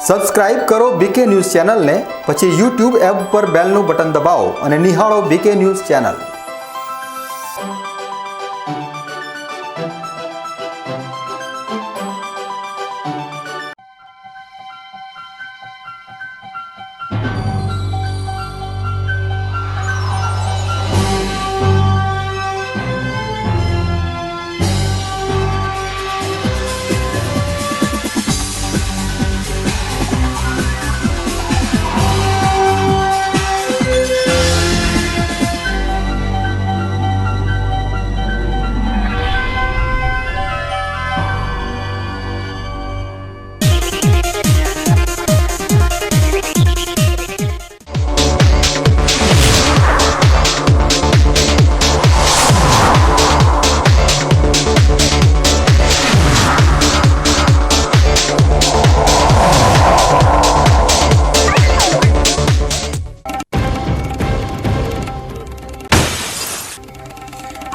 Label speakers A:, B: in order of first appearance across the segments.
A: Subscribe કરો બીકે news ચેનલને, પછી YouTube એપ પર બેલનું બટન દબાવો અને નિહાળો બીકે ન્યૂઝ ચેનલ।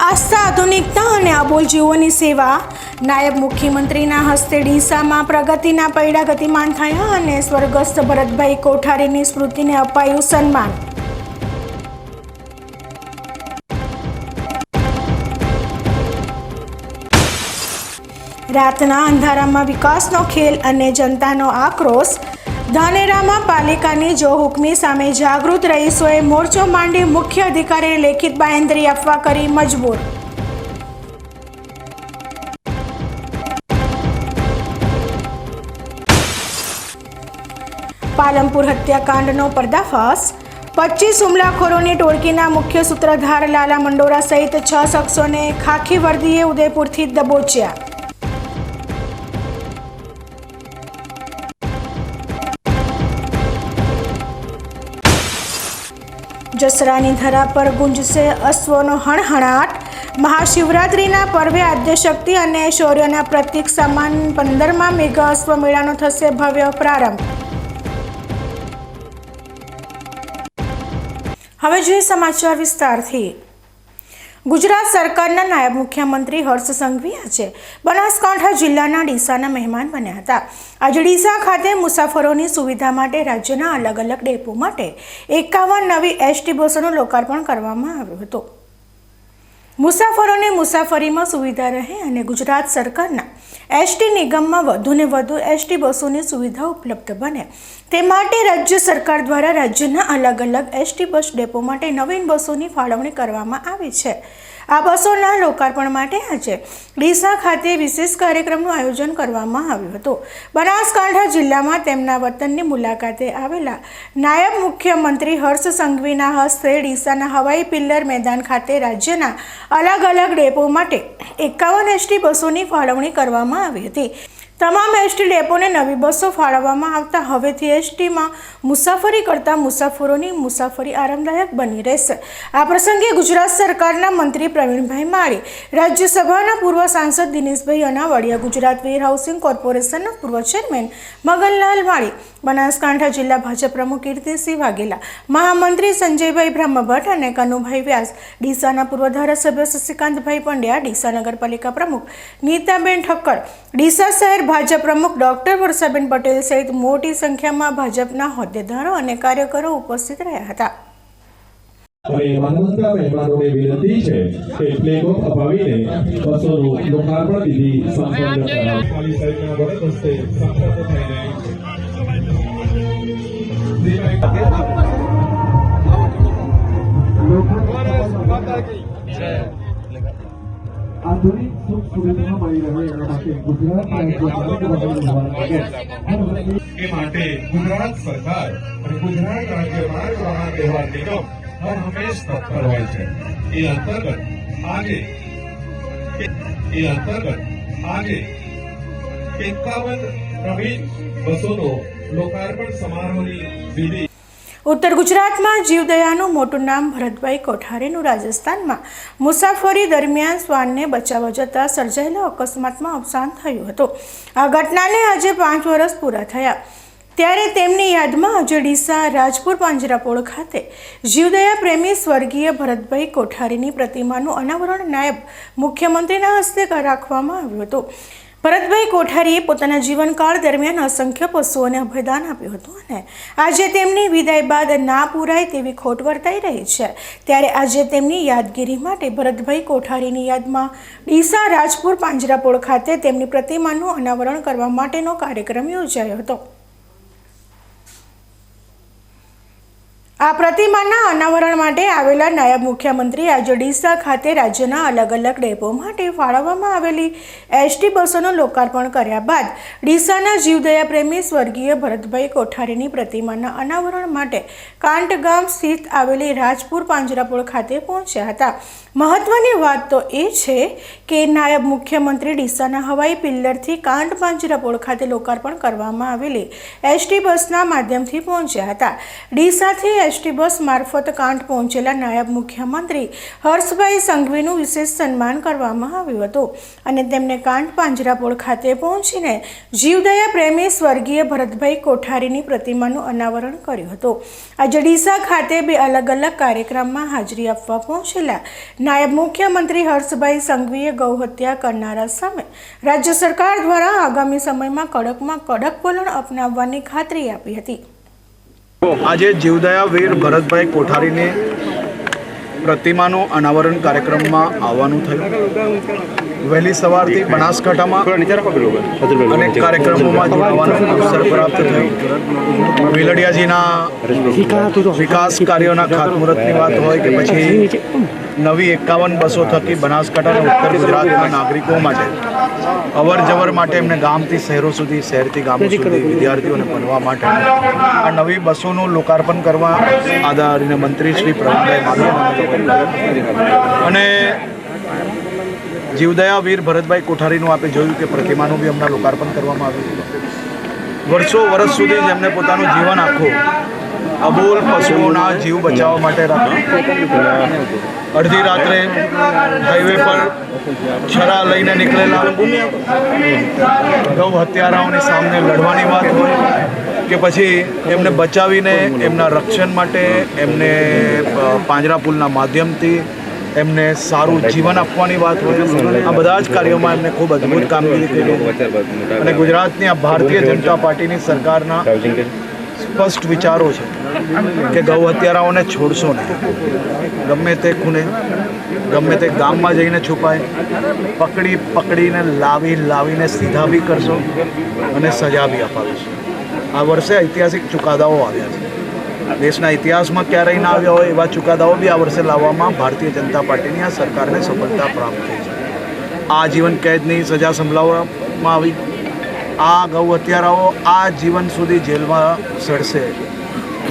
B: આસ્થા, આધુનિકતા અને આબોલ જીવોની સેવા। નાયબ મુખ્યમંત્રીના હસ્તે ડીસામાં પ્રગતિના પૈડા ગતિમાન થયા અને સ્વર્ગસ્થ ભરતભાઈ કોઠારીની સ્મૃતિને અપાયું સન્માન। રાતના અંધારામાં વિકાસનો ખેલ અને જનતાનો આક્રોશ। ધાનેરામાં પાલિકાની જો હુકમી સામે જાગૃત રહીશોએ મોરચો માંડી મુખ્ય અધિકારીને લેખિત બાંહેધરી આપવા કરી મજબૂર। પાલનપુર હત્યાકાંડનો પર્દાફાશ। 25 હુમલાખોરોની ટોળકીના મુખ્ય સૂત્રધાર લાલા મંડોરા સહિત 6 શખ્સોને ખાખી વર્દીએ ઉદયપુરથી દબોચ્યા। જસરાની ધરા પર ગુંજશે અશ્વનો હણહણાટ। મહાશિવરાત્રિના પર્વે આદ્યશક્તિ અને શૌર્યના પ્રતીક સમાન 15મા મેઘા અશ્વ મેળાનો થશે ભવ્ય પ્રારંભ। હવે જોઈએ સમાચાર વિસ્તારથી। ગુજરાત સરકારના નાયબ મુખ્યમંત્રી હર્ષ સંઘવી આજે બનાસકાંઠા જિલ્લાના ડીસાના મહેમાન બન્યા હતા। આજે ડીસા ખાતે મુસાફરોની સુવિધા માટે રાજ્યના અલગ અલગ ડેપો માટે 51 નવી એસટી બસોનું લોકાર્પણ કરવામાં આવ્યું હતું। મુસાફરોને મુસાફરીમાં સુવિધા રહે અને ગુજરાત સરકારના એસટી નિગમમાં વધુને વધુ એસટી બસોની સુવિધા ઉપલબ્ધ બને તે માટે રાજ્ય સરકાર દ્વારા રાજ્યના અલગ અલગ એસટી બસ ડેપો માટે નવીન બસોની ફાળવણી કરવામાં આવી છે। આ બસોના લોકાર્પણ માટે આજે ડીસા ખાતે વિશેષ કાર્યક્રમનું આયોજન કરવામાં આવ્યું હતું। બનાસકાંઠા જિલ્લામાં તેમના વતનની મુલાકાતે આવેલા નાયબ મુખ્યમંત્રી હર્ષ સંઘવીના હસ્તે ડીસાના હવાઈ પિલ્લર મેદાન ખાતે રાજ્યના અલગ અલગ ડેપો માટે 51 એસટી બસોની ફાળવણી કરવામાં આવી હતી। તમામ એસટી ડેપોને નવી બસો ફાળવવામાં આવતા હવેથી એસટીમાં મુસાફરી કરતા મુસાફરોની મુસાફરી આરામદાયક બની રહેશે। આ પ્રસંગે ગુજરાત સરકારના મંત્રી પ્રવીણભાઈ માળી, રાજ્યસભાના પૂર્વ સાંસદ દિનેશભાઈ અનાવાડિયા, ગુજરાત વેર હાઉસિંગ કોર્પોરેશનના પૂર્વ ચેરમેન મગનલાલ માળી, બનાસકાંઠા જિલ્લા ભાજપ પ્રમુખ કીર્તિસિંહ વાઘેલા, મહામંત્રી સંજયભાઈ બ્રહ્મભટ્ટ અને કનુભાઈ વ્યાસ, ડીસાના પૂર્વ ધારાસભ્ય શશિકાંતભાઈ પંડ્યા, ડીસા નગરપાલિકા પ્રમુખ નીતાબેન ઠક્કર, ડીસા શહેર ભાજપ પ્રમુખ ડોક્ટર વર્ષાબેન પટેલ સહિત મોટી સંખ્યામાં ભાજપના હોદ્દેદારો અને કાર્યકરો ઉપસ્થિત રહ્યા હતા।
C: હવે માનવતા મહેમાનોને વિનંતી છે કે ફ્લેગ ઓફ અપાવીને બસોનું લોકાર્પણ વિધિ સંપન્ન કરાવો। પોલીસ સાહેબના વરદ હસ્તે સંપન્ન થઈને આધુનિક સુખ સુવિધા મળી રહે એના માટે ગુજરાત એ માટે ગુજરાત સરકાર અને ગુજરાત રાજ્ય માર્ગ વાહન વ્યવહાર નિગમ હર હંમેશ તત્પર હોય છે। એ અંતર્ગત આજે 51 નવીન બસોનો લોકાર્પણ સમારોહની વિધિ।
B: ઉત્તર ગુજરાતમાં જીવદયાનું મોટું નામ ભરતભાઈ કોઠારીનું રાજસ્થાનમાં મુસાફરી દરમિયાન શ્વાનને બચાવવા જતાં સર્જાયેલા અકસ્માતમાં અવસાન થયું હતું। આ ઘટનાને આજે 5 વર્ષ પૂરા થયા ત્યારે તેમની યાદમાં આજે ડીસા રાજપુર પાંજરાપોળ ખાતે જીવદયા પ્રેમી સ્વર્ગીય ભરતભાઈ કોઠારીની પ્રતિમાનું અનાવરણ નાયબ મુખ્યમંત્રીના હસ્તે રાખવામાં આવ્યું હતું। ભરતભાઈ કોઠારીએ પોતાના જીવનકાળ દરમિયાન અસંખ્ય પશુઓને અભયદાન આપ્યું હતું અને આજે તેમની વિદાય બાદ ના પૂરાય તેવી ખોટ વર્તાઈ રહી છે। ત્યારે આજે તેમની યાદગીરી માટે ભરતભાઈ કોઠારીની યાદમાં ડીસા રાજપુર પાંજરાપોળ ખાતે તેમની પ્રતિમાનું અનાવરણ કરવા માટેનો કાર્યક્રમ યોજાયો હતો। આ પ્રતિમાના અનાવરણ માટે આવેલા નાયબ મુખ્યમંત્રી આજે ડીસા ખાતે રાજ્યના અલગ અલગ ડેપો માટે ફાળવવામાં આવેલી એસટી બસોનું લોકાર્પણ કર્યા બાદ ડીસાના જીવદયા પ્રેમી સ્વર્ગીય ભરતભાઈ કોઠારીની પ્રતિમાના અનાવરણ માટે કાંટ ગામ સ્થિત આવેલી રાજપુર પાંજરાપોળ ખાતે પહોંચ્યા હતા। મહત્વની વાત તો એ છે કે નાયબ મુખ્યમંત્રી ડીસાના હવાઈ પિલ્લરથી કાંટ પાંજરાપોળ ખાતે લોકાર્પણ કરવામાં આવેલી એસટી બસના માધ્યમથી પહોંચ્યા હતા। ડીસાથી એસટી બસ મારફત કાંટ પહોંચેલા નાયબ મુખ્યમંત્રી હર્ષભાઈ સંઘવીનું વિશેષ સન્માન કરવામાં આવ્યું હતું અને તેમને કાંટ પાંજરાપોળ ખાતે પહોંચીને જીવદયા પ્રેમી સ્વર્ગીય ભરતભાઈ કોઠારીની પ્રતિમાનું અનાવરણ કર્યું હતું। આજે ડીસા ખાતે બે અલગ અલગ કાર્યક્રમમાં હાજરી આપવા પહોંચેલા નાયબ મુખ્યમંત્રી હર્ષભાઈ સંઘવીએ ગૌહત્યા કરનારા સામે રાજ્ય સરકાર દ્વારા આગામી સમયમાં કડકમાં કડક વલણ અપનાવવાની ખાતરી આપી હતી।
D: આજે જીવદયા વીર ભરતભાઈ કોઠારીની પ્રતિમાનું અનાવરણ કાર્યક્રમમાં આવવાનું થયું। વહેલી સવારથી બનાસકાંઠામાં અનેક કાર્યક્રમોમાં જોડાવાનો અવસર પ્રાપ્ત થયો। વેલડિયાજીના વિકાસ કાર્યોના ખાતમુહૂર્તની વાત હોય કે પછી નવી 51 બસો થકી બનાસકાંઠા અને ઉત્તર ગુજરાતના નાગરિકો માટે અવર જવર માટે એમને ગામથી શહેરો સુધી, શહેરથી ગામો સુધી વિદ્યાર્થીઓને ભણવા માટે આ નવી બસોનું લોકાર્પણ કરવા આદરણીય મંત્રી શ્રી પ્રવીણભાઈ માલી અને જીવદયા વીર ભરતભાઈ કોઠારીનું આપણે જોયું કે પ્રતિમાનું બી હમણાં લોકાર્પણ કરવામાં આવ્યું। વર્ષ સુધી જેમને પોતાનું જીવન આખું અબોલ પશુઓના જીવ બચાવવા માટે રાખ્યું। અડધી રાત્રે હાઈવે પર છરા લઈને નીકળેલા ગૌ હત્યારાઓની સામે લડવાની વાત હોય કે પછી એમને બચાવીને એમના રક્ષણ માટે એમને પાંજરાપોળના માધ્યમથી એમને સારું જીવન આપવાની વાત હોય, આ બધા જ કાર્યોમાં એમને ખૂબ અદ્ભુત કામગીરી કરી અને ગુજરાતની આ ભારતીય જનતા પાર્ટીની સરકારના સ્પષ્ટ વિચારો છે કે ગૌ હત્યારાઓને છોડશો નહીં। ગમે તે ખૂણે, ગમે તે ગામમાં જઈને છુપાય, પકડીને લાવીને સીધા બી કરશો અને સજા બી અપાવીશું। આ વર્ષે ઐતિહાસિક ચુકાદાઓ આવ્યા છે। દેશના ઇતિહાસમાં ક્યારેય ના આવ્યા હોય એવા ચુકાદાઓ બી આ વર્ષે લાવવામાં ભારતીય જનતા પાર્ટીની આ સરકારને સફળતા પ્રાપ્ત થઈ છે। આજીવન કેદની સજા સંભળાવવામાં આવી। આ ગૌ હત્યારાઓ આ જીવન સુધી જેલમાં સડશે,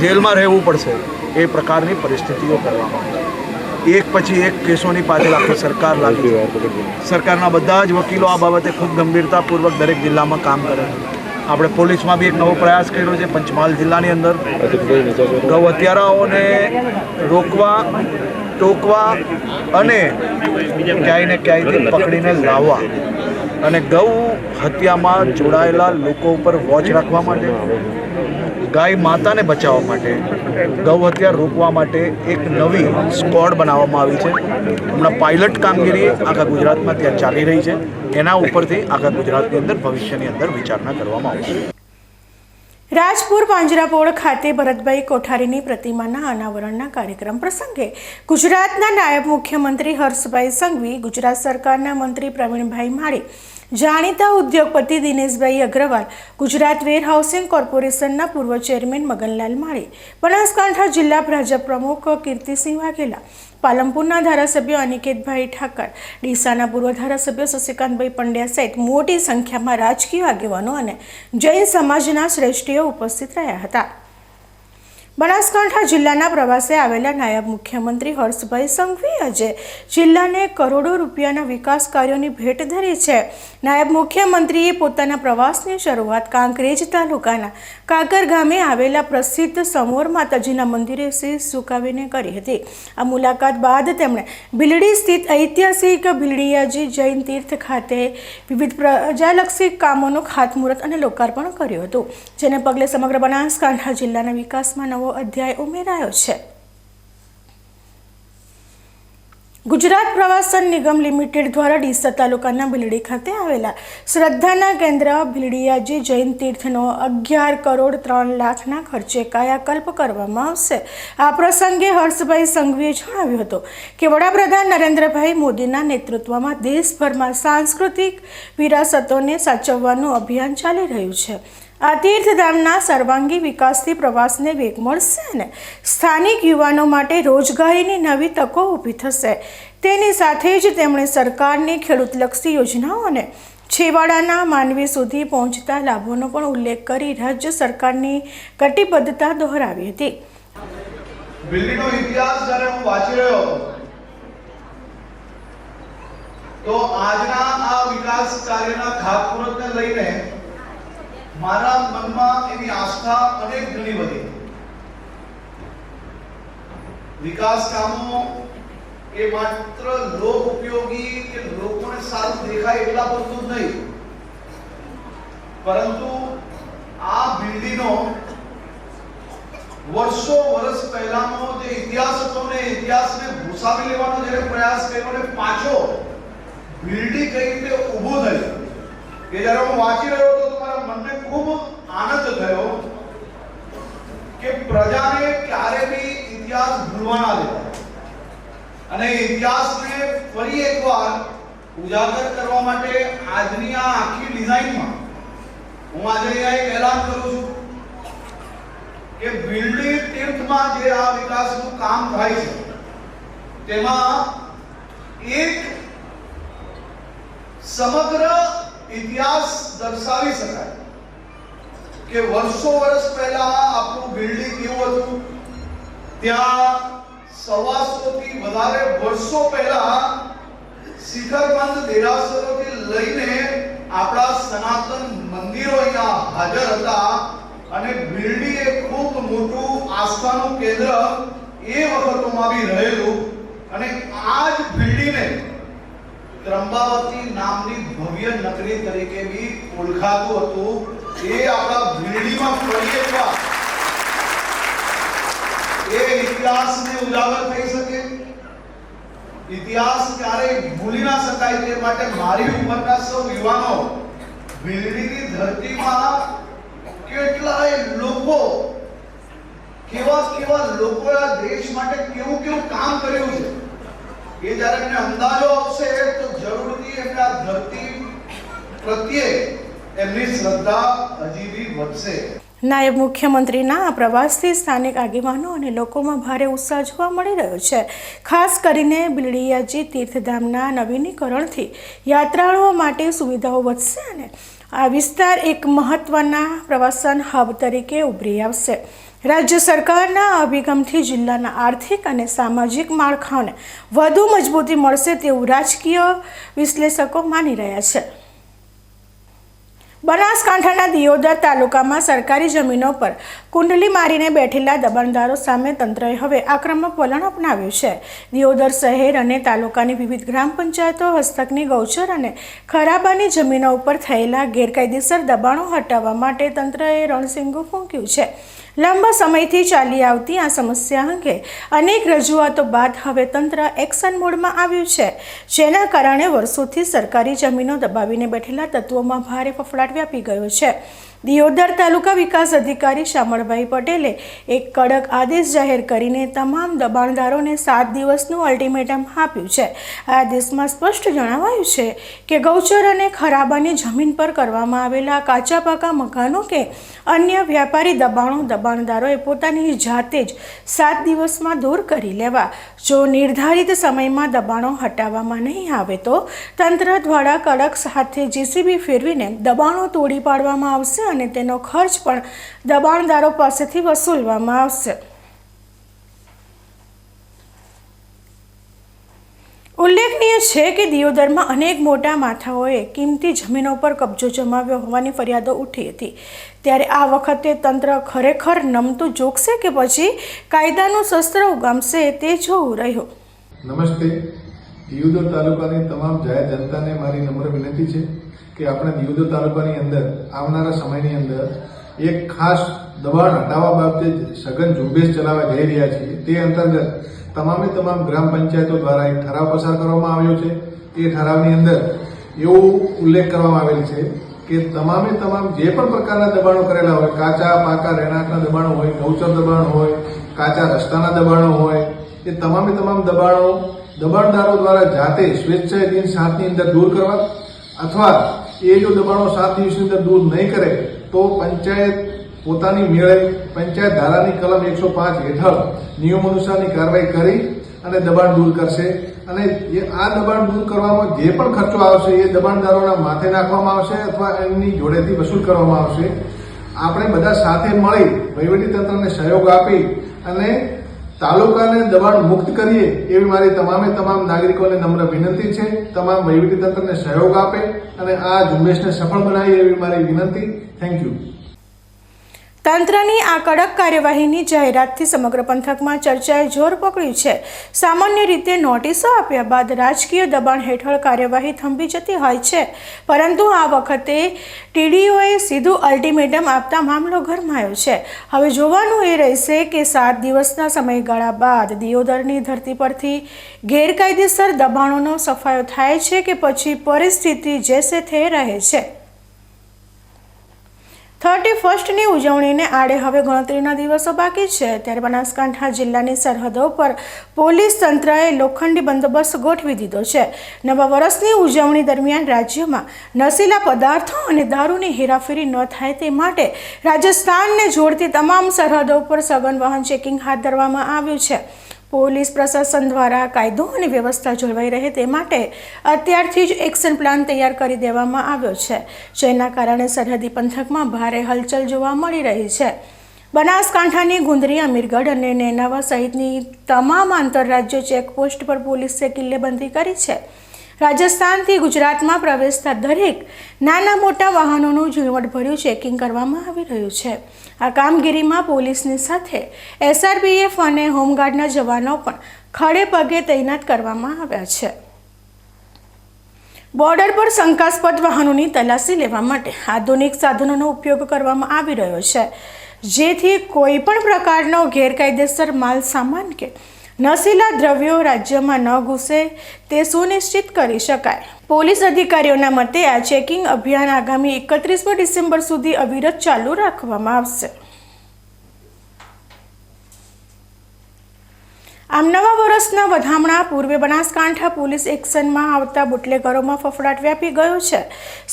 D: જેલમાં રહેવું પડશે એ પ્રકારની પરિસ્થિતિઓ કરવામાં આવી। એક પછી એક કેસોની પાછળ આખી સરકાર લાગી છે। સરકારના બધા જ વકીલો આ બાબતે ખૂબ ગંભીરતાપૂર્વક દરેક જિલ્લામાં કામ કરે છે। આપણે પોલીસમાં બી એક નવો પ્રયાસ કર્યો છે પંચમહાલ જિલ્લાની અંદર ગૌ હત્યારાઓને રોકવા, ટોકવા અને ક્યાંય ને ક્યાંયથી પકડીને લાવવા અને ગૌ હત્યામાં જોડાયેલા લોકો ઉપર વોચ રાખવા માટે, ગાય માતાને બચાવવા માટે, ગૌ હત્યા રોકવા માટે એક નવી સ્ક્વોડ બનાવવામાં આવી છે। હમણાં પાયલટ કામગીરી આખા ગુજરાતમાં ત્યાં ચાલી રહી છે। એના ઉપરથી આખા ગુજરાતની અંદર ભવિષ્યની અંદર વિચારણા કરવામાં આવશે।
B: રાજપુર પાંજરાપોળ ખાતે ભરતભાઈ કોઠારીની પ્રતિમાના અનાવરણના કાર્યક્રમ પ્રસંગે ગુજરાતના નાયબ મુખ્યમંત્રી હર્ષભાઈ સંઘવી, ગુજરાત સરકારના મંત્રી પ્રવીણભાઈ માળી, જાણીતા ઉદ્યોગપતિ દિનેશભાઈ અગ્રવાલ, ગુજરાત વેર હાઉસિંગ કોર્પોરેશનના પૂર્વ ચેરમેન મગનલાલ માળી, બનાસકાંઠા જિલ્લા ભાજપ પ્રમુખ કીર્તિસિંહ વાઘેલા, પાલનપુરના ધારાસભ્ય અનિકેતભાઈ ઠાકર, ડીસાના પૂર્વ ધારાસભ્ય શશિકાંતભાઈ પંડ્યા સહિત મોટી સંખ્યામાં રાજકીય આગેવાનો અને જૈન સમાજના શ્રેષ્ઠીઓ ઉપસ્થિત રહ્યા હતા। બનાસકાંઠા જિલ્લાના પ્રવાસે આવેલા નાયબ મુખ્યમંત્રી હર્ષભાઈ સંઘવી આજે જિલ્લાને કરોડો રૂપિયાના વિકાસ કાર્યોની ભેટ ધરી છે। નાયબ મુખ્યમંત્રીએ પોતાના પ્રવાસની શરૂઆત કાંકરેજ તાલુકાના કાકર ગામે આવેલા પ્રસિદ્ધ સમોર માતાજીના મંદિરે શીશ ઝુકાવીને કરી હતી। આ મુલાકાત બાદ તેમણે ભીલડી સ્થિત ઐતિહાસિક ભીલડીયાજી જૈન તીર્થ ખાતે વિવિધ પ્રજાલક્ષી કામોનું ખાતમુહૂર્ત અને લોકાર્પણ કર્યું હતું, જેને પગલે સમગ્ર બનાસકાંઠા જિલ્લાના વિકાસમાં નવો અધ્યાય ઉમેરાયો છે। ગુજરાત પ્રવાસન નિગમ લિમિટેડ દ્વારા ડીસા તાલુકાના ભીલડી ખાતે આવેલા શ્રદ્ધાના કેન્દ્ર ભીલડીયાજી જૈન તીર્થનો 11 કરોડ 3 લાખના ખર્ચે કાયાકલ્પ કરવામાં આવશે। આ પ્રસંગે હર્ષભાઈ સંઘવીએ જણાવ્યું હતું કે વડાપ્રધાન નરેન્દ્રભાઈ મોદીના નેતૃત્વમાં દેશભરમાં સાંસ્કૃતિક વિરાસતોને સાચવવાનું અભિયાન ચાલી રહ્યું છે। આ તીર્થધામના સર્વાંગી વિકાસથી પ્રવાસને વેગ મળશે અને સ્થાનિક યુવાનો માટે રોજગારીની નવી તકો ઊભી થશે। તેની સાથે જ તેમણે સરકારની ખેડૂતલક્ષી યોજનાઓ અને છેવાડાના માનવી સુધી પહોંચતા લાભોનો પણ ઉલ્લેખ કરી રાજ્ય સરકારની કટિબદ્ધતા દોહરાવી હતી।
E: ભીલડીનો ઇતિહાસ જ્યારે હું વાંચી રહ્યો હતો તો આજના આ વિકાસ કાર્યના ખાતમુહૂર્તને લઈને મારા મનમાં એવી આસ્થા અનેક ઘણી વધી। વિકાસ કામો એ માત્ર લોક ઉપયોગી કે લોકોને સારું દેખાય એટલા પૂરતું જ નહીં, પરંતુ આ ભીલડીનો વર્ષો વર્ષ પહેલાનો જે ઇતિહાસ હતો ને ઇતિહાસને ભૂસાવી લેવાનો જ્યારે પ્રયાસ કર્યો ને પાછો ભીલડી કઈ રીતે ઊભું થયું કે જ્યારે હું વાંચી રહ્યો હતો તો મારા મનને ખૂબ આનંદ થયો કે પ્રજાને ક્યારે બી ઇતિહાસ ભૂલવા ના દેવાય અને ઇતિહાસને ફરી એકવાર ઉજાગર કરવા માટે આજની આ આખી ડિઝાઇનમાં હું આજે અહીંયા એક એલાન કરું છું કે ભીલડી તીર્થમાં જે આ વિકાસનું કામ થાય છે તેમાં એક સમગ્ર ઇતિહાસ દર્શાવી શકાય કે વર્ષો વર્ષ પહેલા આપણું ભીલડી કેવું હતું। ત્યાં 125 થી વધારે વર્ષો પહેલા શિખરબંધ દેરાસરોથી લઈને આપણા સનાતન મંદિરો અહીંયા હાજર હતા અને ભીલડી એક ખૂબ મોટું આસ્થાનું કેન્દ્ર એ વખતોમાં બી રહેલું અને આ જ ભીલડીને ત્રંબાવતી નામની ભવ્ય નગરી તરીકે બી ઓળખાતું હતું। એ આપણા ભીલડીમાં ફરી એકવાર એ ઇતિહાસને ઉજાગર થઈ શકે, ઇતિહાસ ક્યારેય ભૂલી ના શકાય તે માટે મારી ઉંમરના સૌ યુવાનો ભીલડીની ધરતીમાં કેટલાય લોકો કેવા લોકોએ આ દેશ માટે કેવું કામ કર્યું છે એ જ્યારે એમને અંદાજો આવશે તો જરૂરથી એમને આ ધરતી પ્રત્યે એમની શ્રદ્ધા હજી બી વધશે।
B: નાયબ મુખ્યમંત્રીના આ પ્રવાસથી સ્થાનિક આગેવાનો અને લોકોમાં ભારે ઉત્સાહ જોવા મળી રહ્યો છે। ખાસ કરીને ભીલડીયાજી તીર્થધામના નવીનીકરણથી યાત્રાળુઓ માટે સુવિધાઓ વધશે અને આ વિસ્તાર એક મહત્વના પ્રવાસન હબ તરીકે ઉભરી આવશે। રાજ્ય સરકારના અભિગમથી જિલ્લાના આર્થિક અને સામાજિક માળખાઓને વધુ મજબૂતી મળશે તેવું રાજકીય વિશ્લેષકો માની રહ્યા છે। બનાસકાંઠાના દિયોદર તાલુકામાં સરકારી જમીનો પર કુંડલી મારીને બેઠેલા દબાણદારો સામે તંત્રએ હવે આક્રમક વલણ અપનાવ્યું છે। દિયોદર શહેર અને તાલુકાની વિવિધ ગ્રામ પંચાયતો હસ્તકની ગૌચર અને ખરાબાની જમીનો ઉપર થયેલા ગેરકાયદેસર દબાણો હટાવવા માટે તંત્રએ રણસિંગુ ફૂંક્યું છે। લાંબા સમયથી ચાલી આવતી આ સમસ્યા અંગે અનેક રજૂઆતો બાદ હવે તંત્ર એક્શન મોડમાં આવ્યું છે, જેના કારણે વર્ષોથી સરકારી જમીનો દબાવીને બેઠેલા તત્વોમાં ભારે ફફડાટ વ્યાપી ગયો છે। દિયોદર તાલુકા વિકાસ અધિકારી શામળભાઈ પટેલે એક કડક આદેશ જાહેર કરીને તમામ દબાણદારોને 7 દિવસનું અલ્ટિમેટમ આપ્યું છે। આ આદેશમાં સ્પષ્ટ જણાવાયું છે કે ગૌચર અને ખરાબાની જમીન પર કરવામાં આવેલા કાચા પાકા મકાનો કે અન્ય વ્યાપારી દબાણદારોએ પોતાની જાતે જ 7 દિવસમાં દૂર કરી લેવા। જો નિર્ધારિત સમયમાં દબાણો હટાવવામાં નહીં આવે તો તંત્ર દ્વારા કડક સાથે જેસીબી ફેરવીને દબાણો તોડી પાડવામાં આવશે અને તેનો ખર્ચ પણ દબાણદારો પાસેથી વસૂલવામાં આવશે। ઉલ્લેખનીય છે કે દિયોદરમાં અનેક મોટા માથાઓએ કિંમતી જમીનો પર કબજો જમાવ્યો હોવાની ફરિયાદો ઉઠી હતી, ત્યારે આ વખતે તંત્ર ખરેખર નમતું જોગશે કે પછી કાયદાનું શસ્ત્ર ઉગામશે તે જોવું રહ્યું।
F: નમસ્તે, દિયોદર તાલુકાની તમામ જાહેર જનતાને મારી નમ્ર વિનંતી છે કે આપણે દિયોદર તાલુકાની અંદર આવનારા સમયની અંદર એક ખાસ દબાણ હટાવવા બાબતે સઘન ઝુંબેશ ચલાવવા જઈ રહ્યા છીએ। તે અંતર્ગત તમામે તમામ ગ્રામ પંચાયતો દ્વારા એક ઠરાવ પસાર કરવામાં આવ્યો છે. એ ઠરાવની અંદર એવો ઉલ્લેખ કરવામાં આવેલ છે કે તમામે તમામ જે પણ પ્રકારના દબાણો કરેલા હોય, કાચા પાકા રહેણાંકના દબાણો હોય, ગૌચર દબાણ હોય, કાચા રસ્તાના દબાણો હોય, એ તમામે તમામ દબાણો દબાણદારો દ્વારા જાતે સ્વેચ્છાએ દિન 7 ની અંદર દૂર કરવા, અથવા એ જો દબાણો 7 દિવસની અંદર દૂર નહીં કરે તો પંચાયત પોતાની મેળે પંચાયત ધારાની કલમ 105 હેઠળ નિયમ અનુસારની કાર્યવાહી કરી અને દબાણ દૂર કરશે. અને આ દબાણ દૂર કરવામાં જે પણ ખર્ચો આવશે એ દબાણદારોના માથે નાખવામાં આવશે અથવા એમની જોડેથી વસૂલ કરવામાં આવશે. આપણે બધા સાથે મળી વહીવટીતંત્રને સહયોગ આપી અને તાલુકાને દબાણ મુક્ત કરીએ એવી મારી તમામ નાગરિકોને નમ્ર વિનંતી છે. તમામ વહીવટીતંત્રને સહયોગ આપે અને આ ઝુંબેશને સફળ બનાવીએ એવી મારી વિનંતી. Thank you.
B: તંત્રની આ કડક કાર્યવાહીની જાહેરાતથી સમગ્ર પંથકમાં ચર્ચાએ જોર પકડ્યું છે. સામાન્ય રીતે નોટિસો આપ્યા બાદ રાજકીય દબાણ હેઠળ કાર્યવાહી થંભી જતી હોય છે, પરંતુ આ વખતે ટીડીઓએ સીધું અલ્ટિમેટમ આપતા મામલો ગરમાયો છે. હવે જોવાનું એ રહેશે કે 7 દિવસના સમયગાળા બાદ દિયોદરની ધરતી પરથી ગેરકાયદેસર દબાણોનો સફાયો થાય છે કે પછી પરિસ્થિતિ જેસે તે રહે છે. 31ની ઉજવણીને આડે હવે ગણતરીના દિવસો બાકી છે, ત્યારે બનાસકાંઠા જિલ્લાની સરહદો પર પોલીસ તંત્રએ લોખંડી બંદોબસ્ત ગોઠવી દીધો છે. નવા વર્ષની ઉજવણી દરમિયાન રાજ્યમાં નશીલા પદાર્થો અને દારૂની હેરાફેરી ન થાય તે માટે રાજસ્થાનને જોડતી તમામ સરહદો પર સઘન વાહન ચેકિંગ હાથ ધરવામાં આવ્યું છે. પોલીસ પ્રશાસન દ્વારા કાયદો અને વ્યવસ્થા જળવાઈ રહે તે માટે અત્યારથી જ એક્શન પ્લાન તૈયાર કરી દેવામાં આવ્યો છે, જેના કારણે સરહદી પંથકમાં ભારે હલચલ જોવા મળી રહી છે. બનાસકાંઠાની ગુંદરી, અમીરગઢ અને નેનાવા સહિતની તમામ આંતરરાજ્ય ચેકપોસ્ટ પર પોલીસે કિલ્લેબંધી કરી છે. રાજસ્થાનથી ગુજરાતમાં પ્રવેશતા દરેક નાના મોટા વાહનોનું ઝીણવટભર્યું ચેકિંગ કરવામાં આવી રહ્યું છે. આ કામગીરીમાં પોલીસની સાથે SRPF અને હોમગાર્ડના જવાનો પણ ખડે પગે તૈનાત કરવામાં આવ્યા છે. બોર્ડર પર શંકાસ્પદ વાહનોની તલાશી લેવા માટે આધુનિક સાધનોનો ઉપયોગ કરવામાં આવી રહ્યો છે, જેથી કોઈ પણ પ્રકારનો ગેરકાયદેસર માલ સામાન કે નશીલા દ્રવ્યો રાજ્યમાં ન ઘૂસે તે સુનિશ્ચિત કરી શકાય. પોલીસ અધિકારીઓના મતે આ ચેકિંગ અભિયાન આગામી 31 ડિસેમ્બર સુધી અવિરત ચાલુ રાખવામાં આવશે. આમ નવા વર્ષના વધામણા પૂર્વે બનાસકાંઠા પોલીસ એક્શનમાં આવતા બુટલેગરોમાં ફફડાટ વ્યાપી ગયો છે.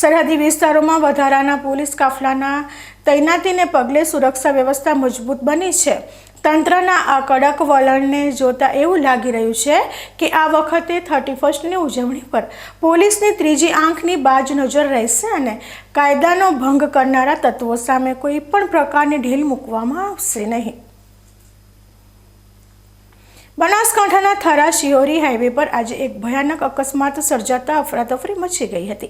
B: સરહદી વિસ્તારોમાં વધારાના પોલીસ કાફલાના તૈનાતીને પગલે સુરક્ષા વ્યવસ્થા મજબૂત બની છે. તંત્રના આ કડક વલણને જોતા એવું લાગી રહ્યું છે કે આ વખતે 31ની ઉજવણી પર પોલીસની ત્રીજી આંખની બાજ નજર રહેશે અને કાયદાનો ભંગ કરનારા તત્વો સામે કોઈ પણ પ્રકારની ઢીલ મૂકવામાં આવશે નહીં. બનાસકાંઠાના થરા શિહોરી હાઈવે પર આજે એક ભયાનક અકસ્માત સર્જાતા અફરાતફરી મચી ગઈ હતી.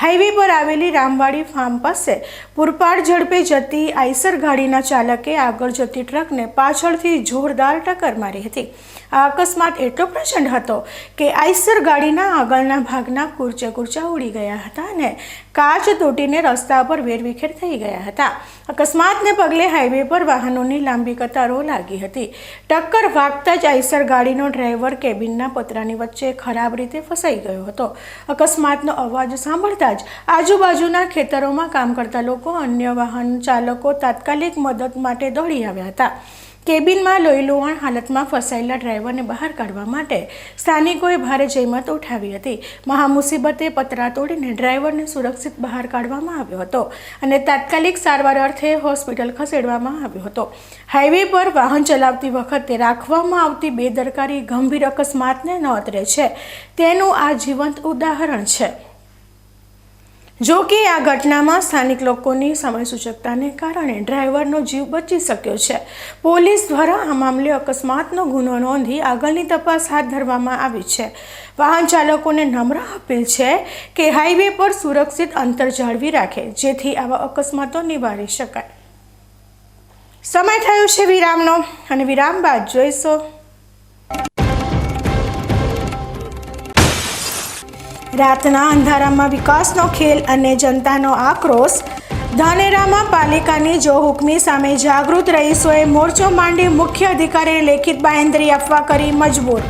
B: હાઈવે પર આવેલી રામવાડી ફાર્મ પાસે પૂરપાટ ઝડપે જતી આઈસર ગાડીના ચાલકે આગળ જતી ટ્રકને પાછળથી જોરદાર ટક્કર મારી હતી. આ અકસ્માત એટલો પ્રચંડ હતો કે આઈસર ગાડીના આગળના ભાગના કૂરચા ઉડી ગયા હતા અને કાચ તૂટીને રસ્તા પર વેરવિખેર થઈ ગયા હતા. અકસ્માતને પગલે હાઈવે પર વાહનોની લાંબી કતારો લાગી હતી. ટક્કર વાગતા જ આઈસર ગાડીનો ડ્રાઈવર કેબિનના પતરાની વચ્ચે ખરાબ રીતે ફસાઈ ગયો હતો. અકસ્માતનો અવાજ સાંભળતા જ આજુબાજુના ખેતરોમાં કામ કરતા લોકો, અન્ય વાહન ચાલકો તાત્કાલિક મદદ માટે દોડી આવ્યા હતા. કેબિનમાં લોહીલુહાણ હાલતમાં ફસાયેલા ડ્રાઈવરને બહાર કાઢવા માટે સ્થાનિકોએ ભારે જહેમત ઉઠાવી હતી. મહામુસીબતે પતરા તોડીને ડ્રાઈવરને સુરક્ષિત બહાર કાઢવામાં આવ્યો હતો અને તાત્કાલિક સારવાર અર્થે હોસ્પિટલ ખસેડવામાં આવ્યો હતો. હાઈવે પર વાહન ચલાવતી વખતે રાખવામાં આવતી બેદરકારી ગંભીર અકસ્માતને નોતરે છે, તેનું આ જીવંત ઉદાહરણ છે. જો કે આ ઘટનામાં સ્થાનિક લોકોની સમયસૂચકતાને કારણે ડ્રાઈવરનો જીવ બચી શક્યો છે. પોલીસ દ્વારા આ મામલે અકસ્માતનો ગુનો નોંધી આગળની તપાસ હાથ ધરવામાં આવી છે. વાહન ચાલકોને નમ્ર અપીલ છે કે હાઈવે પર સુરક્ષિત અંતર જાળવી રાખે, જેથી આવા અકસ્માતો નિવારી શકાય. સમય થયો છે વિરામનો અને વિરામ બાદ જોઈશું રાતના અંધારામાં વિકાસનો ખેલ અને જનતાનો આક્રોશ. ધાનેરામાં પાલિકાની જોહુકમી સામે જાગૃત રહીશોએ મોરચો માંડી મુખ્ય અધિકારીને લેખિત બાંહેધરી આપવા કરી મજબૂર.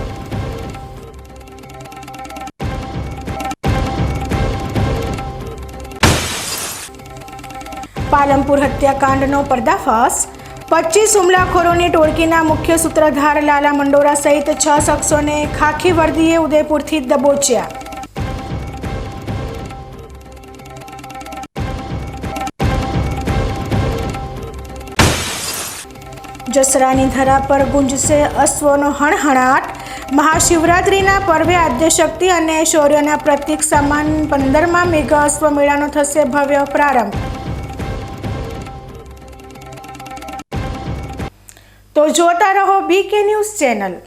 B: પાલનપુર હત્યાકાંડનો પર્દાફાશ. 25 હુમલાખોરોની ટોળકીના મુખ્ય સૂત્રધાર લાલા મંડોરા સહિત 6 શખ્સોને ખાખી વર્દીએ ઉદયપુરથી દબોચ્યા. જસરાની ધરા પર ગુંજશે અશ્વનો હણહણાટ. મહાશિવરાત્રિના પર્વે આદ્યશક્તિ અને શૌર્યના પ્રતીક સમાન 15મા મેઘા અશ્વ મેળાનો થશે ભવ્ય પ્રારંભ. તો જોતા રહો BK ન્યૂઝ ચેનલ.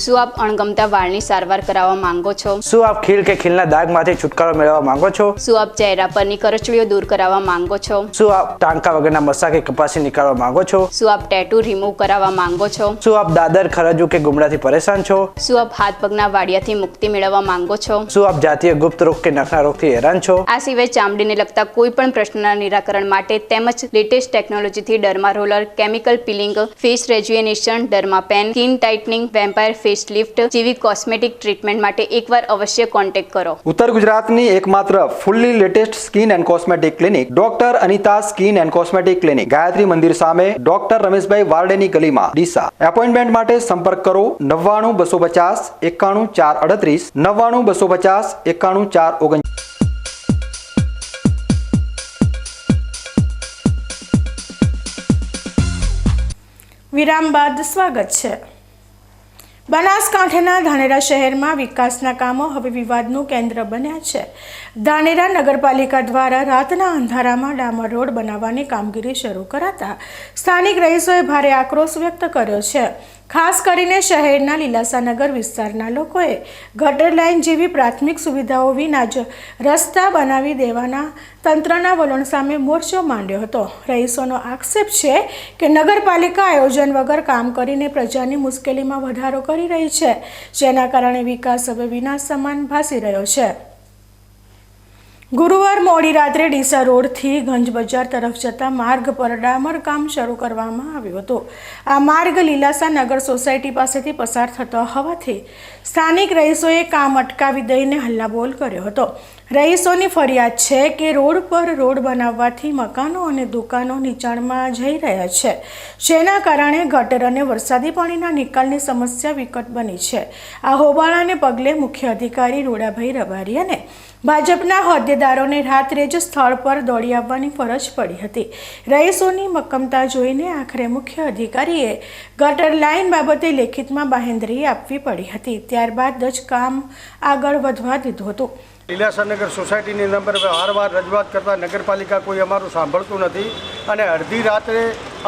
G: શું આપ અણગમતા વાળની સારવાર કરાવવા માંગો છો?
H: શું આપ ખીલ કે ખીલના દાગમાંથી છુટકારો મેળવવા માંગો છો?
G: શું આપ ચહેરા પરની કરચલીઓ દૂર કરાવવા માંગો છો?
H: શું આપ ટાંકા વગરના મસા કે કપાસી નીકાળવા માંગો છો?
G: શું આપ ટેટુ રિમૂવ કરાવવા માંગો છો?
H: શું આપ દાદર ખરજુ કે ગુમડાથી પરેશાન છો?
G: શું આપ હાથ પગના વાડિયાથી મુક્તિ મેળવવા માંગો છો?
H: શું આપ જાતીય ગુપ્ત રોગ કે નખના રોગથી હેરાન છો?
G: આ સિવાય ચામડીને લગતા કોઈ પણ પ્રશ્નના નિરાકરણ માટે તેમજ લેટેસ્ટ ટેકનોલોજીથી derma roller, chemical peeling, face rejuvenation, derma pen, skin tightening, vampire face lift જેવી કોસ્મેટિક ટ્રીટમેન્ટ માટે એકવાર અવશ્ય કોન્ટેક્ટ કરો.
A: ઉત્તર ગુજરાતની એકમાત્ર fully latest skin and cosmetic clinic doctor Anita skin and cosmetic clinic, Gayatri Mandir સામે, ડોક્ટર રમેશભાઈ વારડેની ગલીમાં, ડીસા. એપોઇન્ટમેન્ટ માટે સંપર્ક કરો 99 250 91 438 99 250 91 439.
B: વિરામ બાદ સ્વાગત છે. બનાસકાંઠાના ધાનેરા શહેરમાં વિકાસના કામો હવે વિવાદનું કેન્દ્ર બન્યા છે. ધાનેરા નગરપાલિકા દ્વારા રાતના અંધારામાં ડામર રોડ બનાવવાની કામગીરી શરૂ કરાતા સ્થાનિક રહીશોએ ભારે આક્રોશ વ્યક્ત કર્યો છે. ખાસ કરીને શહેરના લીલાસાનગર વિસ્તારના લોકોએ ગટર લાઇન જેવી પ્રાથમિક સુવિધાઓ વિના જ રસ્તા બનાવી દેવાના તંત્રના વલણ સામે મોરચો માંડ્યો હતો. રહીશોનો આક્ષેપ છે કે નગરપાલિકા આયોજન વગર કામ કરીને પ્રજાની મુશ્કેલીમાં વધારો કરી રહી છે, જેના કારણે વિકાસ હવે વિનાશ સમાન ભાસી રહ્યો છે. ગુરુવાર મોડી રાત્રે ડીસા રોડથી ગંજ બજાર તરફ જતા માર્ગ પર ડામર કામ શરૂ કરવામાં આવ્યું હતું. આ માર્ગ લીલાસા નગર સોસાયટી પાસેથી પસાર થતો હોવાથી સ્થાનિક રહીશોએ કામ અટકાવી દઈને હલ્લાબોલ કર્યો હતો. રહીશોની ફરિયાદ છે કે રોડ પર રોડ બનાવવાથી મકાનો અને દુકાનો નીચાણમાં જઈ રહ્યા છે, જેના કારણે ગટર અને વરસાદી પાણીના નિકાલની સમસ્યા વિકટ બની છે. આ હોબાળાને પગલે મુખ્ય અધિકારી રોડાભાઈ રબારી અને ભાજપના હોદ્દેદારોને રાત્રે જ સ્થળ પર દોડી આવવાની ફરજ પડી હતી. રહીશોની મક્કમતા જોઈને આખરે મુખ્ય અધિકારીએ ગટર લાઇન બાબતે લેખિતમાં બાંહેધરી આપવી પડી હતી. ત્યારબાદ જ કામ આગળ વધવા દીધું હતું.
I: લીલાસાનગર સોસાયટીની નંબર વારવાર રજૂઆત કરતાં નગરપાલિકા કોઈ અમારું સાંભળતું નથી અને અડધી રાત્રે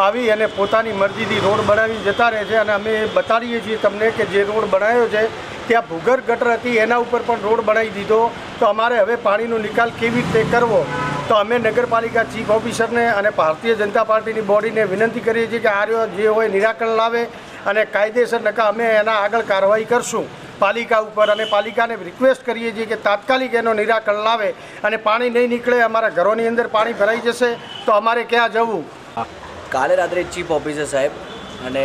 I: આવી અને પોતાની મરજીથી રોડ બનાવી જતા રહે છે. અને અમે બતાડીએ છીએ તમને કે જે રોડ બનાવ્યો છે ત્યાં ભૂગર્ભ ગટર હતી, એના ઉપર પણ રોડ બનાવી દીધો. તો અમારે હવે પાણીનો નિકાલ કેવી રીતે કરવો? તો અમે નગરપાલિકા ચીફ ઓફિસરને અને ભારતીય જનતા પાર્ટીની બોડીને વિનંતી કરીએ છીએ કે આ જે હોય નિરાકરણ લાવે અને કાયદેસર નકા અમે એના આગળ કાર્યવાહી કરશું પાલિકા ઉપર. અને પાલિકાને રિક્વેસ્ટ કરીએ છીએ કે તાત્કાલિક એનો નિરાકરણ લાવે અને પાણી નહીં નીકળે, અમારા ઘરોની અંદર પાણી ભરાઈ જશે તો અમારે ક્યાં જવું?
J: કાલે રાત્રે ચીફ ઓફિસર સાહેબ અને